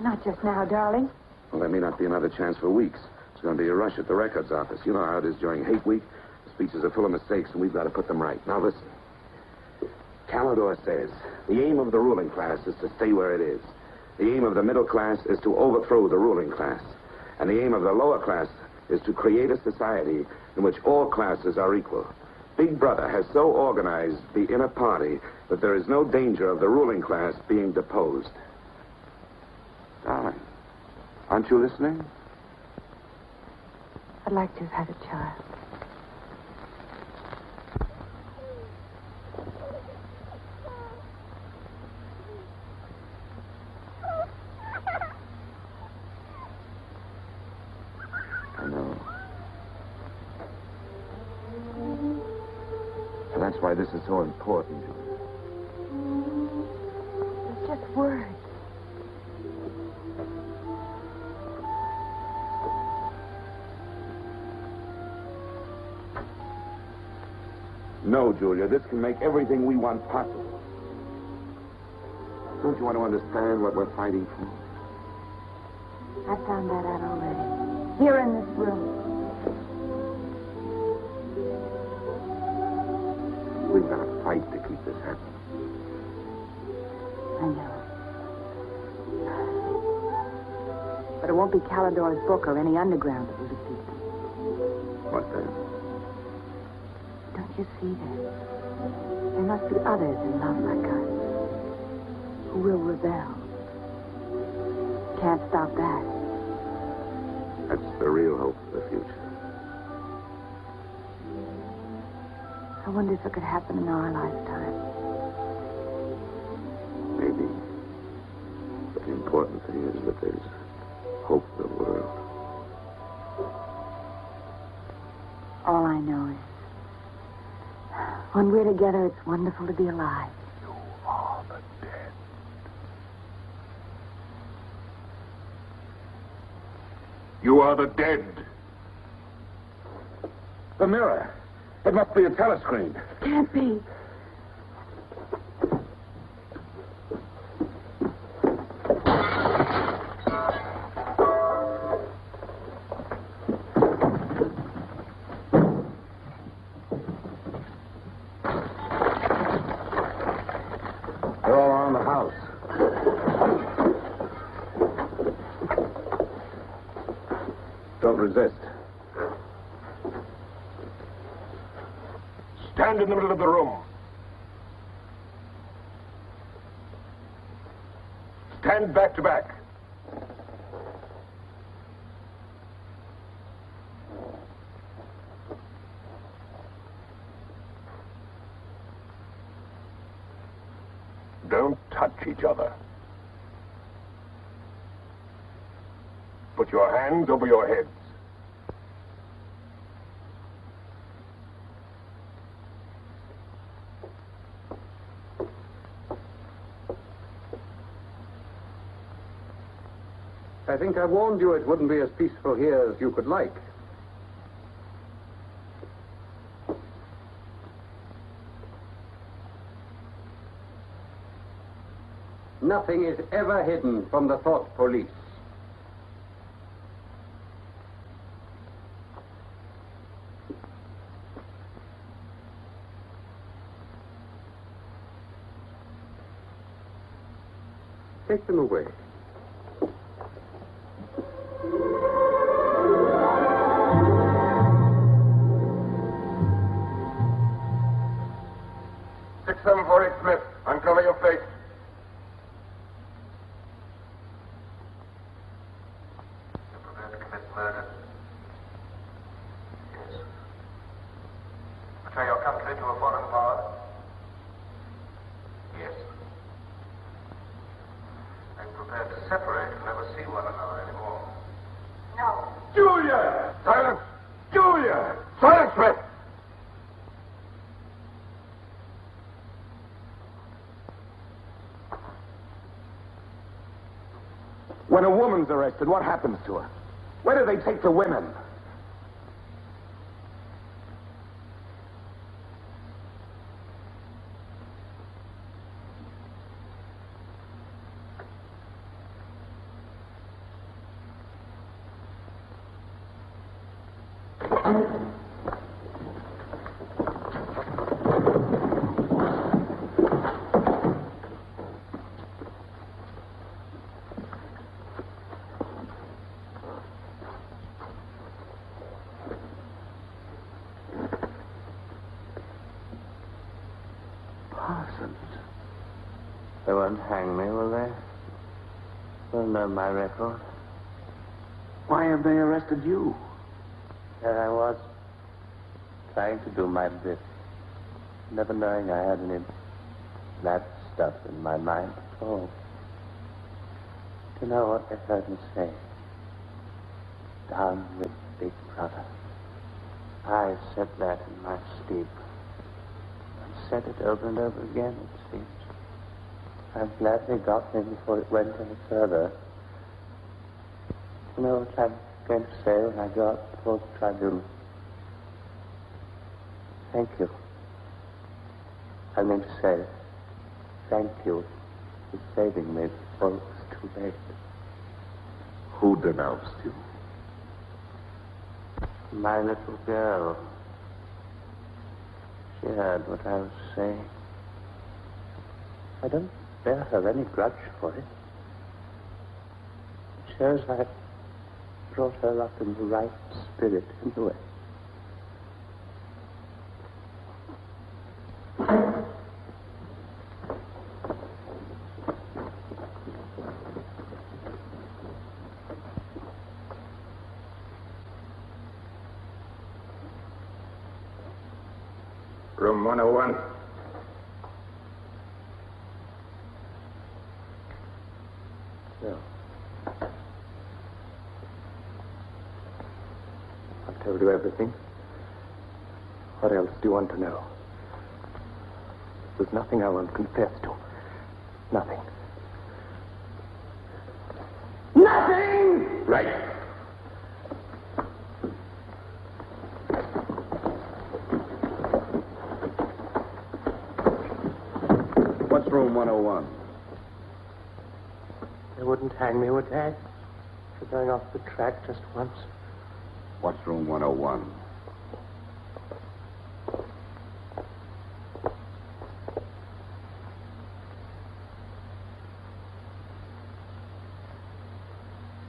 Not just now, darling.
Well, there may not be another chance for weeks. There's going to be a rush at the records office. You know how it is during hate week. The speeches are full of mistakes, and we've got to put them right. Now, listen. Calidore says the aim of the ruling class is to stay where it is. The aim of the middle class is to overthrow the ruling class. And the aim of the lower class is to create a society in which all classes are equal. Big Brother has so organized the inner party that there is no danger of the ruling class being deposed. Darling, aren't you listening?
I'd like to have had a child.
I know. And that's why this is so important, Julia.
It's just words.
No, Julia, this can make everything we want possible. Don't you want to understand what we're fighting for?
I found that out already. Here in this room.
We've got to fight to keep this happening.
I know. But it won't be Calidore's book or any underground that will defeat them.
What then?
Don't you see that? There must be others in love like us who will rebel. Can't stop that.
That's the real hope for the future.
I wonder if it could happen in our lifetime.
Maybe. But the important thing is that there's hope for the world.
All I know is when we're together, it's wonderful to be alive.
You are the dead. You are the dead.
The mirror. It must be a telescreen.
Can't be.
They're all around the house. Don't resist.
Stand in the middle of the room. Stand back to back. Don't touch each other. Put your hands over your heads.
I think I warned you it wouldn't be as peaceful here as you could like. Nothing is ever hidden from the thought police. Take them away.
Smith, uncover your face.
You're prepared to commit murder? Yes. Betray your country to a foreign power? Yes. Are you prepared to separate and never see one another anymore?
No.
Julia! Silence! Julia! Silence, Smith!
When a woman's arrested, what happens to her? Where do they take the women?
They won't hang me, will they? They'll know my record.
Why have they arrested you?
There I was, trying to do my bit, never knowing I had any bad stuff in my mind. Oh, do you know what they heard me say? Down with Big Brother. I said that in my sleep. I said it over and over again, it seems. I'm glad they got me before it went any further. You know what I'm going to say when I go up before the tribunal? Thank you. I mean to say, thank you for saving me before it was too late.
Who denounced you?
My little girl. She heard what I was saying. I don't bear her any grudge for it. It shows I brought her up in the right spirit anyway.
Room 101.
No.
I've told you everything. What else do you want to know? There's nothing I won't confess to. Nothing. Nothing! Right. What's room 101?
They wouldn't hang me, would they? For going off the track just once.
What's room 101?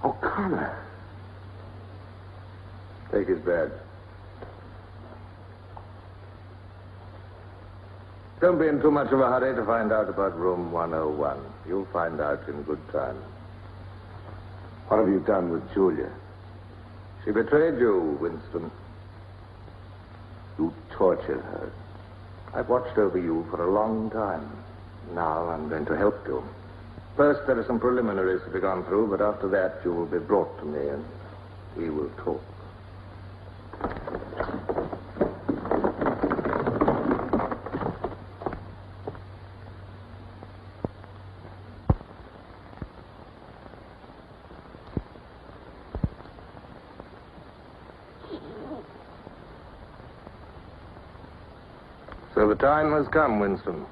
O'Connor. Take his badge.
Don't be in too much of a hurry to find out about room 101. You'll find out in good time.
What have you done with Julia?
She betrayed you, Winston.
You tortured her.
I've watched over you for a long time. Now I'm going to help you. First, there are some preliminaries to be gone through, but after that, you will be brought to me and we will talk. So the time has come, Winston.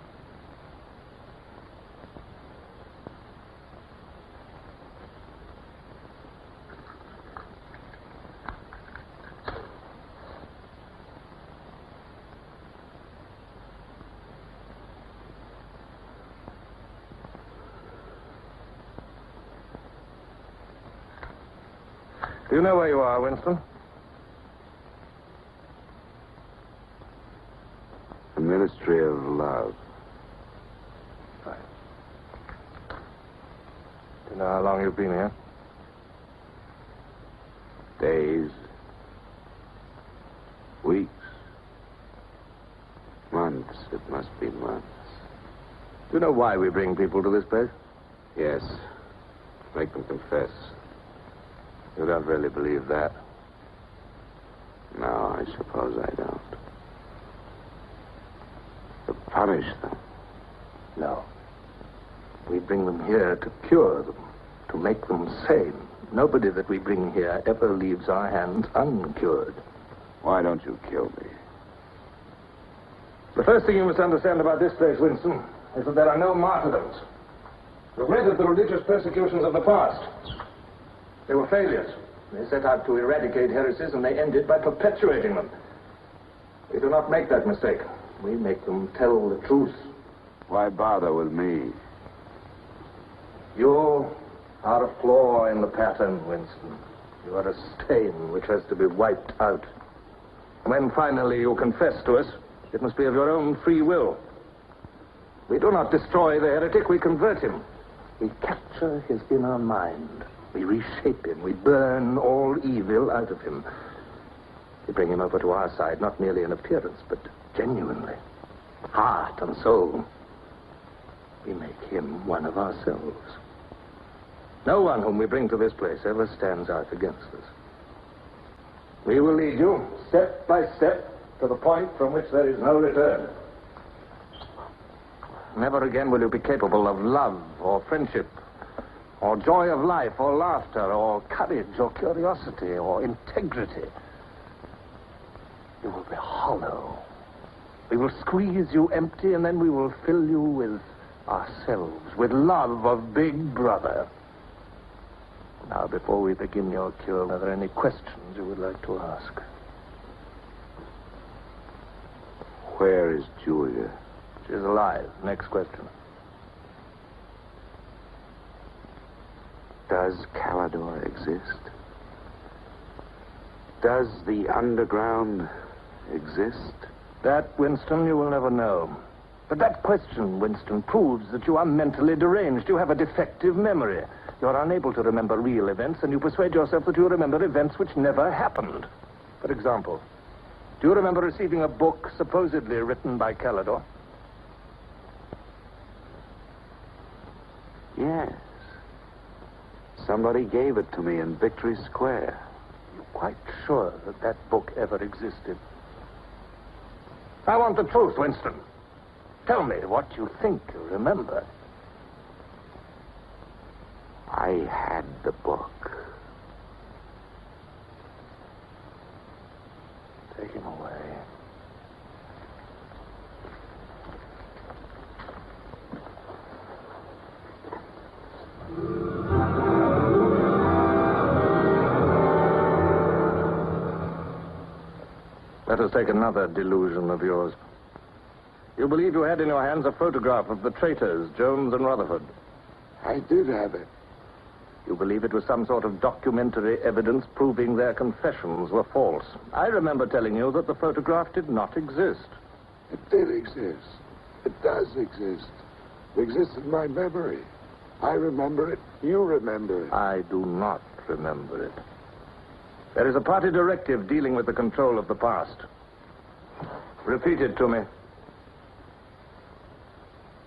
Do you know where you are, Winston?
The Ministry of Love.
Fine. Do you know how long you've been here?
Days. Weeks. Months. It must be months.
Do you know why we bring people to this place?
Yes. Make them confess.
You don't really believe that?
No, I suppose I don't. To punish them.
No. We bring them here to cure them, to make them sane. Nobody that we bring here ever leaves our hands uncured.
Why don't you kill me?
The first thing you must understand about this place, Winston, is that there are no martyrdoms. You've read of the religious persecutions of the past. They were failures. They set out to eradicate heresies, and they ended by perpetuating them. We do not make that mistake. We make them tell the truth.
Why bother with me?
You are a flaw in the pattern, Winston. You are a stain which has to be wiped out. When finally you confess to us, it must be of your own free will. We do not destroy the heretic, we convert him. We capture his inner mind. We reshape him. We burn all evil out of him. We bring him over to our side, not merely in appearance, but genuinely. Heart and soul. We make him one of ourselves. No one whom we bring to this place ever stands out against us. We will lead you, step by step, to the point from which there is no return. Never again will you be capable of love or friendship, or joy of life, or laughter, or courage, or curiosity, or integrity. You will be hollow. We will squeeze you empty, and then we will fill you with ourselves, with love of Big Brother. Now, before we begin your cure, are there any questions you would like to ask?
Where is Julia?
She's alive. Next question.
Does Calidor exist? Does the underground exist?
That, Winston, you will never know. But that question, Winston, proves that you are mentally deranged. You have a defective memory. You are unable to remember real events, and you persuade yourself that you remember events which never happened. For example, do you remember receiving a book supposedly written by Calidor?
Yes. Somebody gave it to me in Victory Square.
You're quite sure that that book ever existed? I want the truth, Winston. Tell me what you think you remember.
I had the book.
Take him away. Let us take another delusion of yours. You believe you had in your hands a photograph of the traitors, Jones and Rutherford.
I did have it.
You believe it was some sort of documentary evidence proving their confessions were false. I remember telling you that the photograph did not exist.
It did exist. It does exist. It exists in my memory. I remember it. You remember it.
I do not remember it. There is a party directive dealing with the control of the past. Repeat it to me.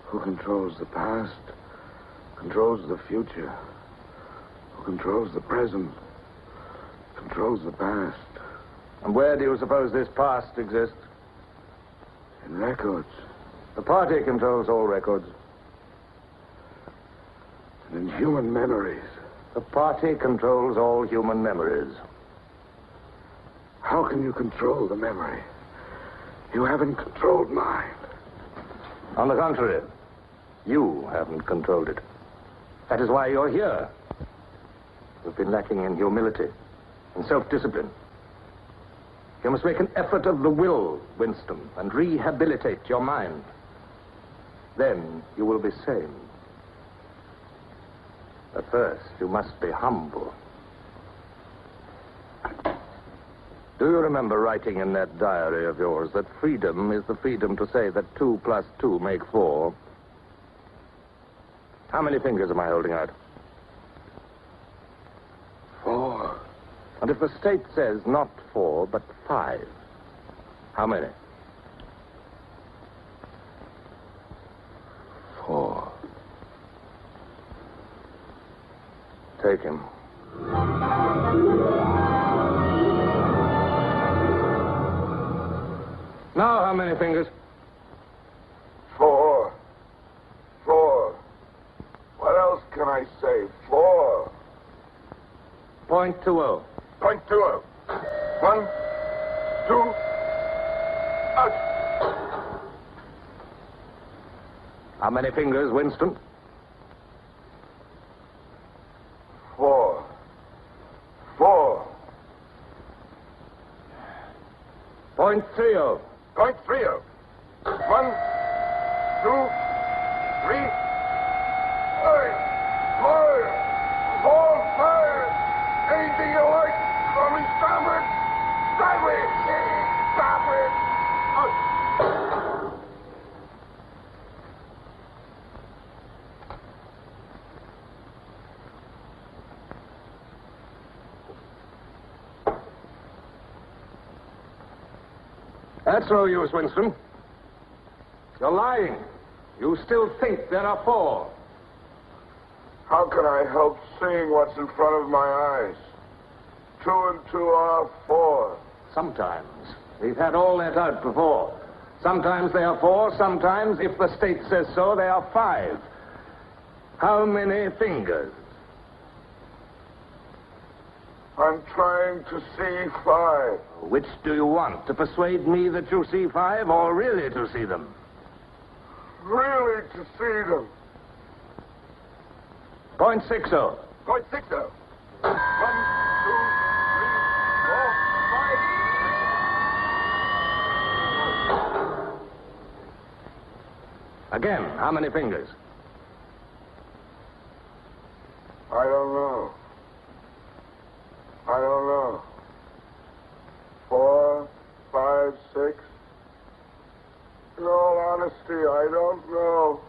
Who controls the past controls the future. Who controls the present controls the past.
And where do you suppose this past exists?
In records.
The party controls all records.
And in human memories.
The party controls all human memories.
How can you control the memory? You haven't controlled mine.
On the contrary, you haven't controlled it. That is why you're here. You've been lacking in humility and self-discipline. You must make an effort of the will, Winston, and rehabilitate your mind. Then you will be sane. But first, you must be humble. Do you remember writing in that diary of yours that freedom is the freedom to say that 2 plus 2 make 4? How many fingers am I holding out?
4.
And if the state says not 4, but 5, how many?
4.
Take him. Now, how many fingers?
4. 4. What else can I say? 4.
.20.
.20. 1, 2, out.
How many fingers, Winston?
4. 4.
.30.
.30. 1, 2, 3. 4, 5. Anything you like. From me, starboard. Sideways. Starboard. Out.
That's no use, Winston. You're lying. You still think there are 4.
How can I help seeing what's in front of my eyes? 2 and 2 are 4.
Sometimes. We've had all that out before. Sometimes they are 4, sometimes, if the state says so, they are 5. How many fingers?
I'm trying to see 5.
Which do you want? To persuade me that you see 5 or really to see them?
Really to see them.
.60.
.60. 1, 2, 3, 4, 5.
Again, how many fingers?
I don't know. I don't know. 4, 5, 6. In all honesty, I don't know.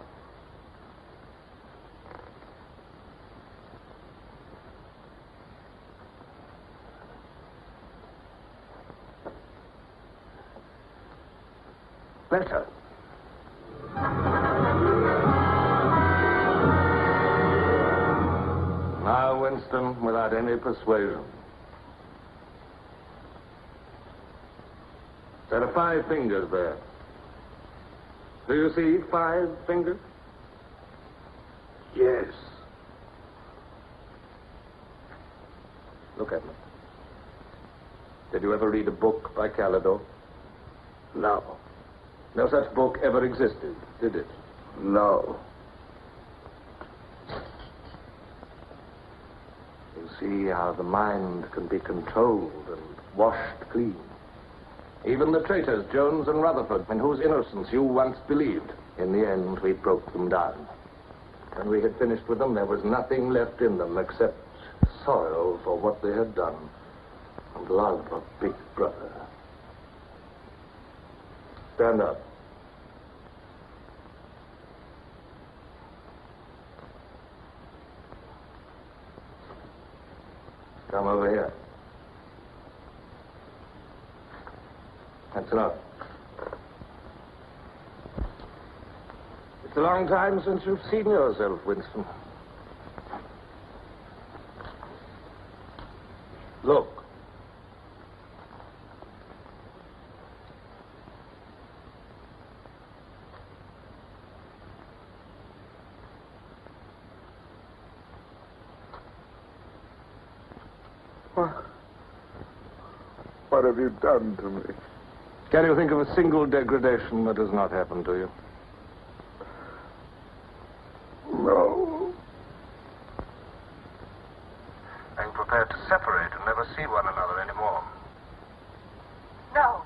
Better. Now, Winston, without any persuasion. There are 5 fingers there. Do you see 5 fingers?
Yes.
Look at me. Did you ever read a book by Calidore?
No.
No such book ever existed, did it?
No.
You see how the mind can be controlled and washed clean. Even the traitors, Jones and Rutherford, in whose innocence you once believed, in the end we broke them down. When we had finished with them, there was nothing left in them except sorrow for what they had done and love of Big Brother. Stand up. Come over here. That's enough. It's a long time since you've seen yourself, Winston. Look.
What have you done to me?
Can you think of a single degradation that has not happened to you?
No.
Are you prepared to separate and never see one another anymore?
No.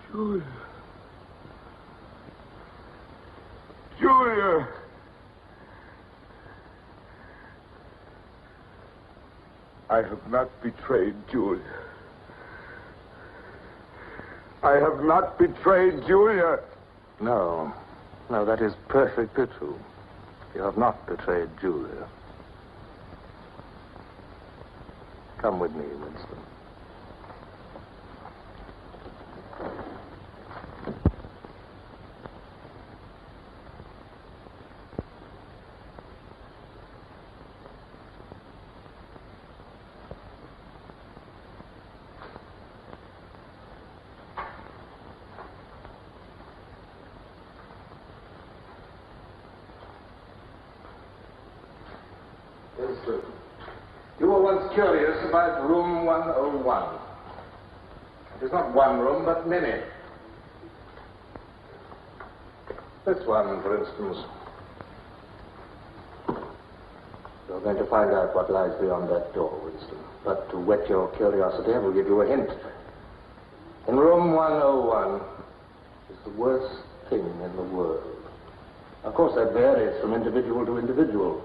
Julia. Julia.
I have not betrayed Julia. I have not betrayed Julia.
No. No, that is perfectly true. You have not betrayed Julia. Come with me, Winston. You were once curious about room 101. It is not one room, but many. This one, for instance. You're going to find out what lies beyond that door, Winston. But to whet your curiosity, I will give you a hint. In room 101 is the worst thing in the world. Of course, that varies from individual to individual.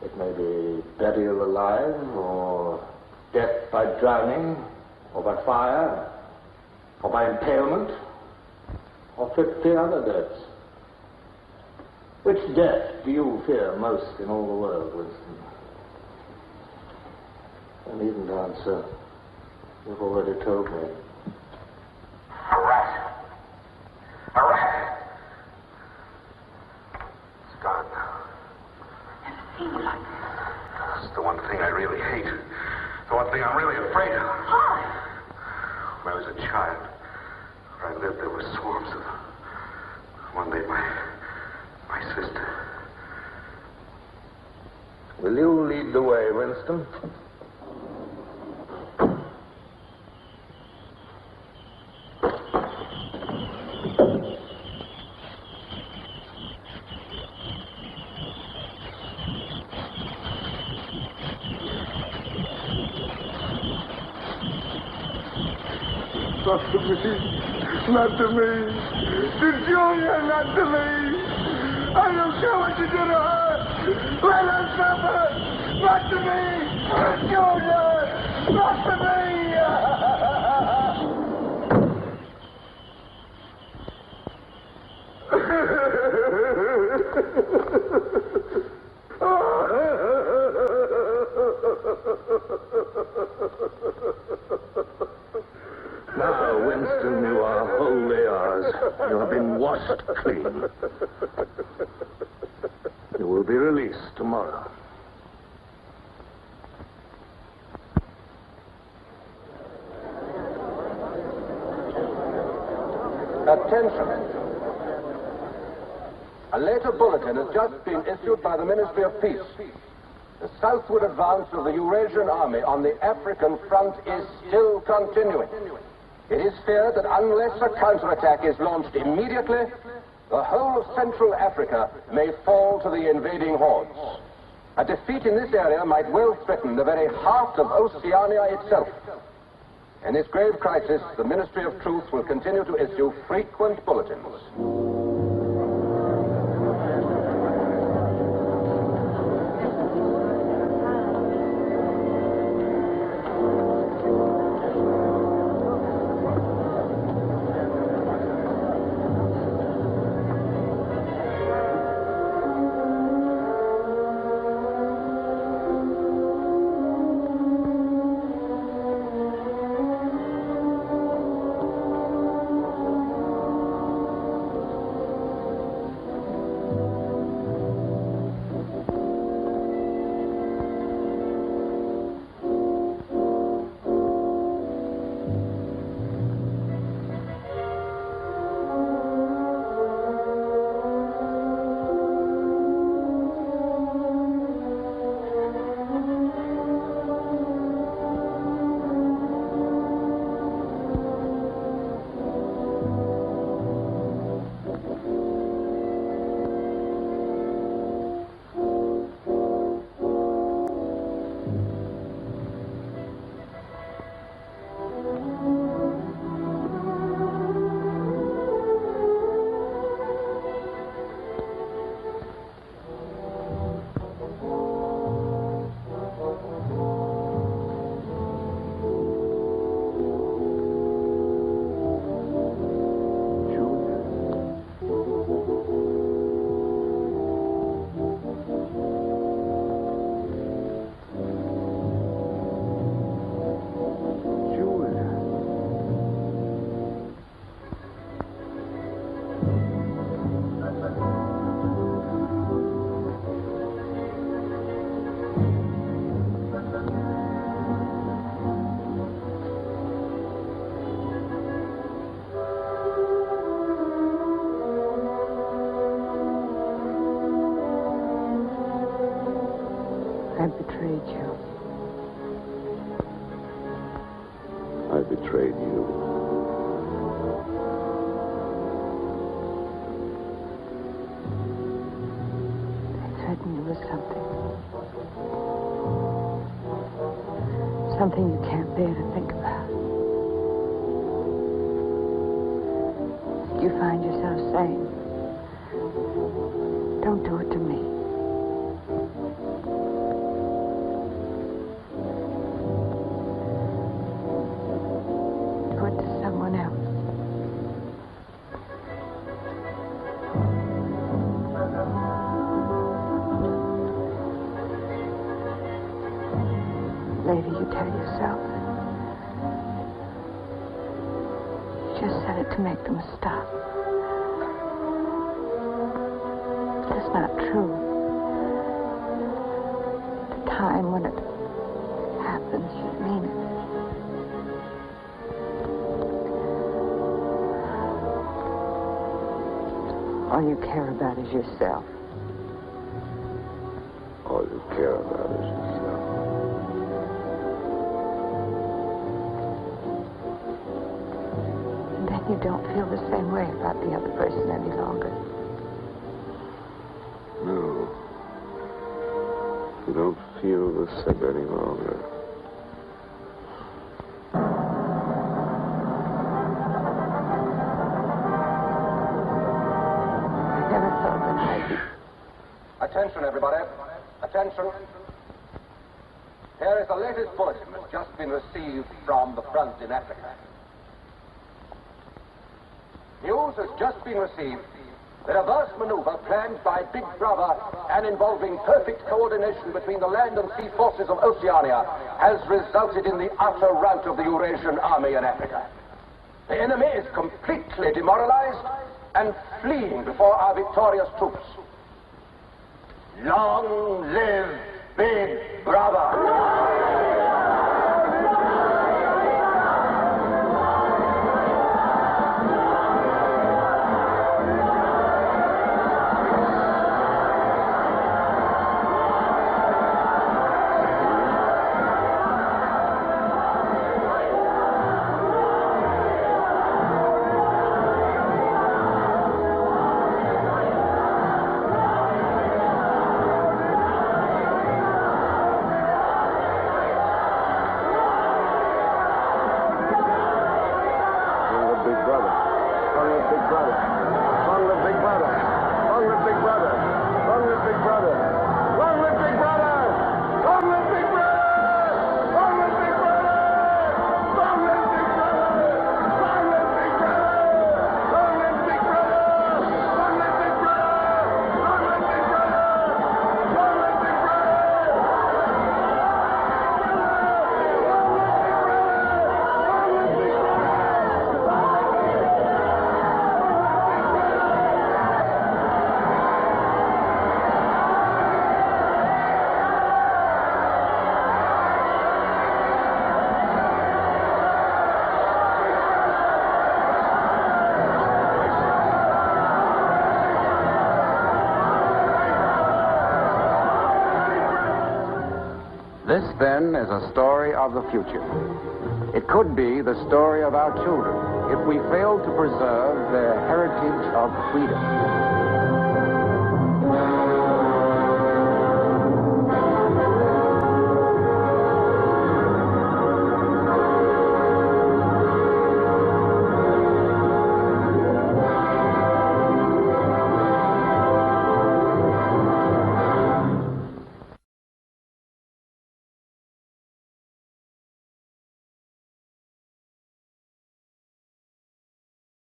It may be burial alive, or death by drowning, or by fire, or by impalement, or 50 other deaths. Which death do you fear most in all the world, Winston? I needn't answer. You've already told me.
A rat. A rat. It's gone now. It's the one thing I really hate. The one thing I'm really afraid of.
Why?
When I was a child, where I lived, there were swarms of them. One day, my sister.
Will you lead the way, Winston?
Not to me. Not to me. To Julia, not to me. I don't care what you do to her. Let her suffer. Not to me. To Julia. Not to
Now, Winston, you are wholly ours. You have been washed clean. You will be released tomorrow.
Attention. A later bulletin has just been issued by the Ministry of Peace. The southward advance of the Eurasian army on the African front is still continuing. It is feared that unless a counterattack is launched immediately, the whole of Central Africa may fall to the invading hordes. A defeat in this area might well threaten the very heart of Oceania itself. In this grave crisis, the Ministry of Truth will continue to issue frequent bulletins.
betrayed you.
They threatened you with something. Something you can't bear to think about. You find yourself saying, don't do it to me. Do it to someone else. Later you tell yourself, you just said it to make them stop. But it's not true. The time when it happens, you mean it. All you care about is yourself.
All you care about is yourself.
And then you don't feel the same way about the other person any longer.
No. You don't feel the same any longer.
I never thought that I'd be...
Attention, everybody. Attention. Here is the latest bulletin that's just been received from the front in Africa. News has just been received that a vast maneuver planned by Big Brother and involving perfect coordination between the land and sea forces of Oceania has resulted in the utter rout of the Eurasian army in Africa. The enemy is completely demoralized and fleeing before our victorious troops. Long live Big Brother!
This, then, is a story of the future. It could be the story of our children if we fail to preserve their heritage of freedom.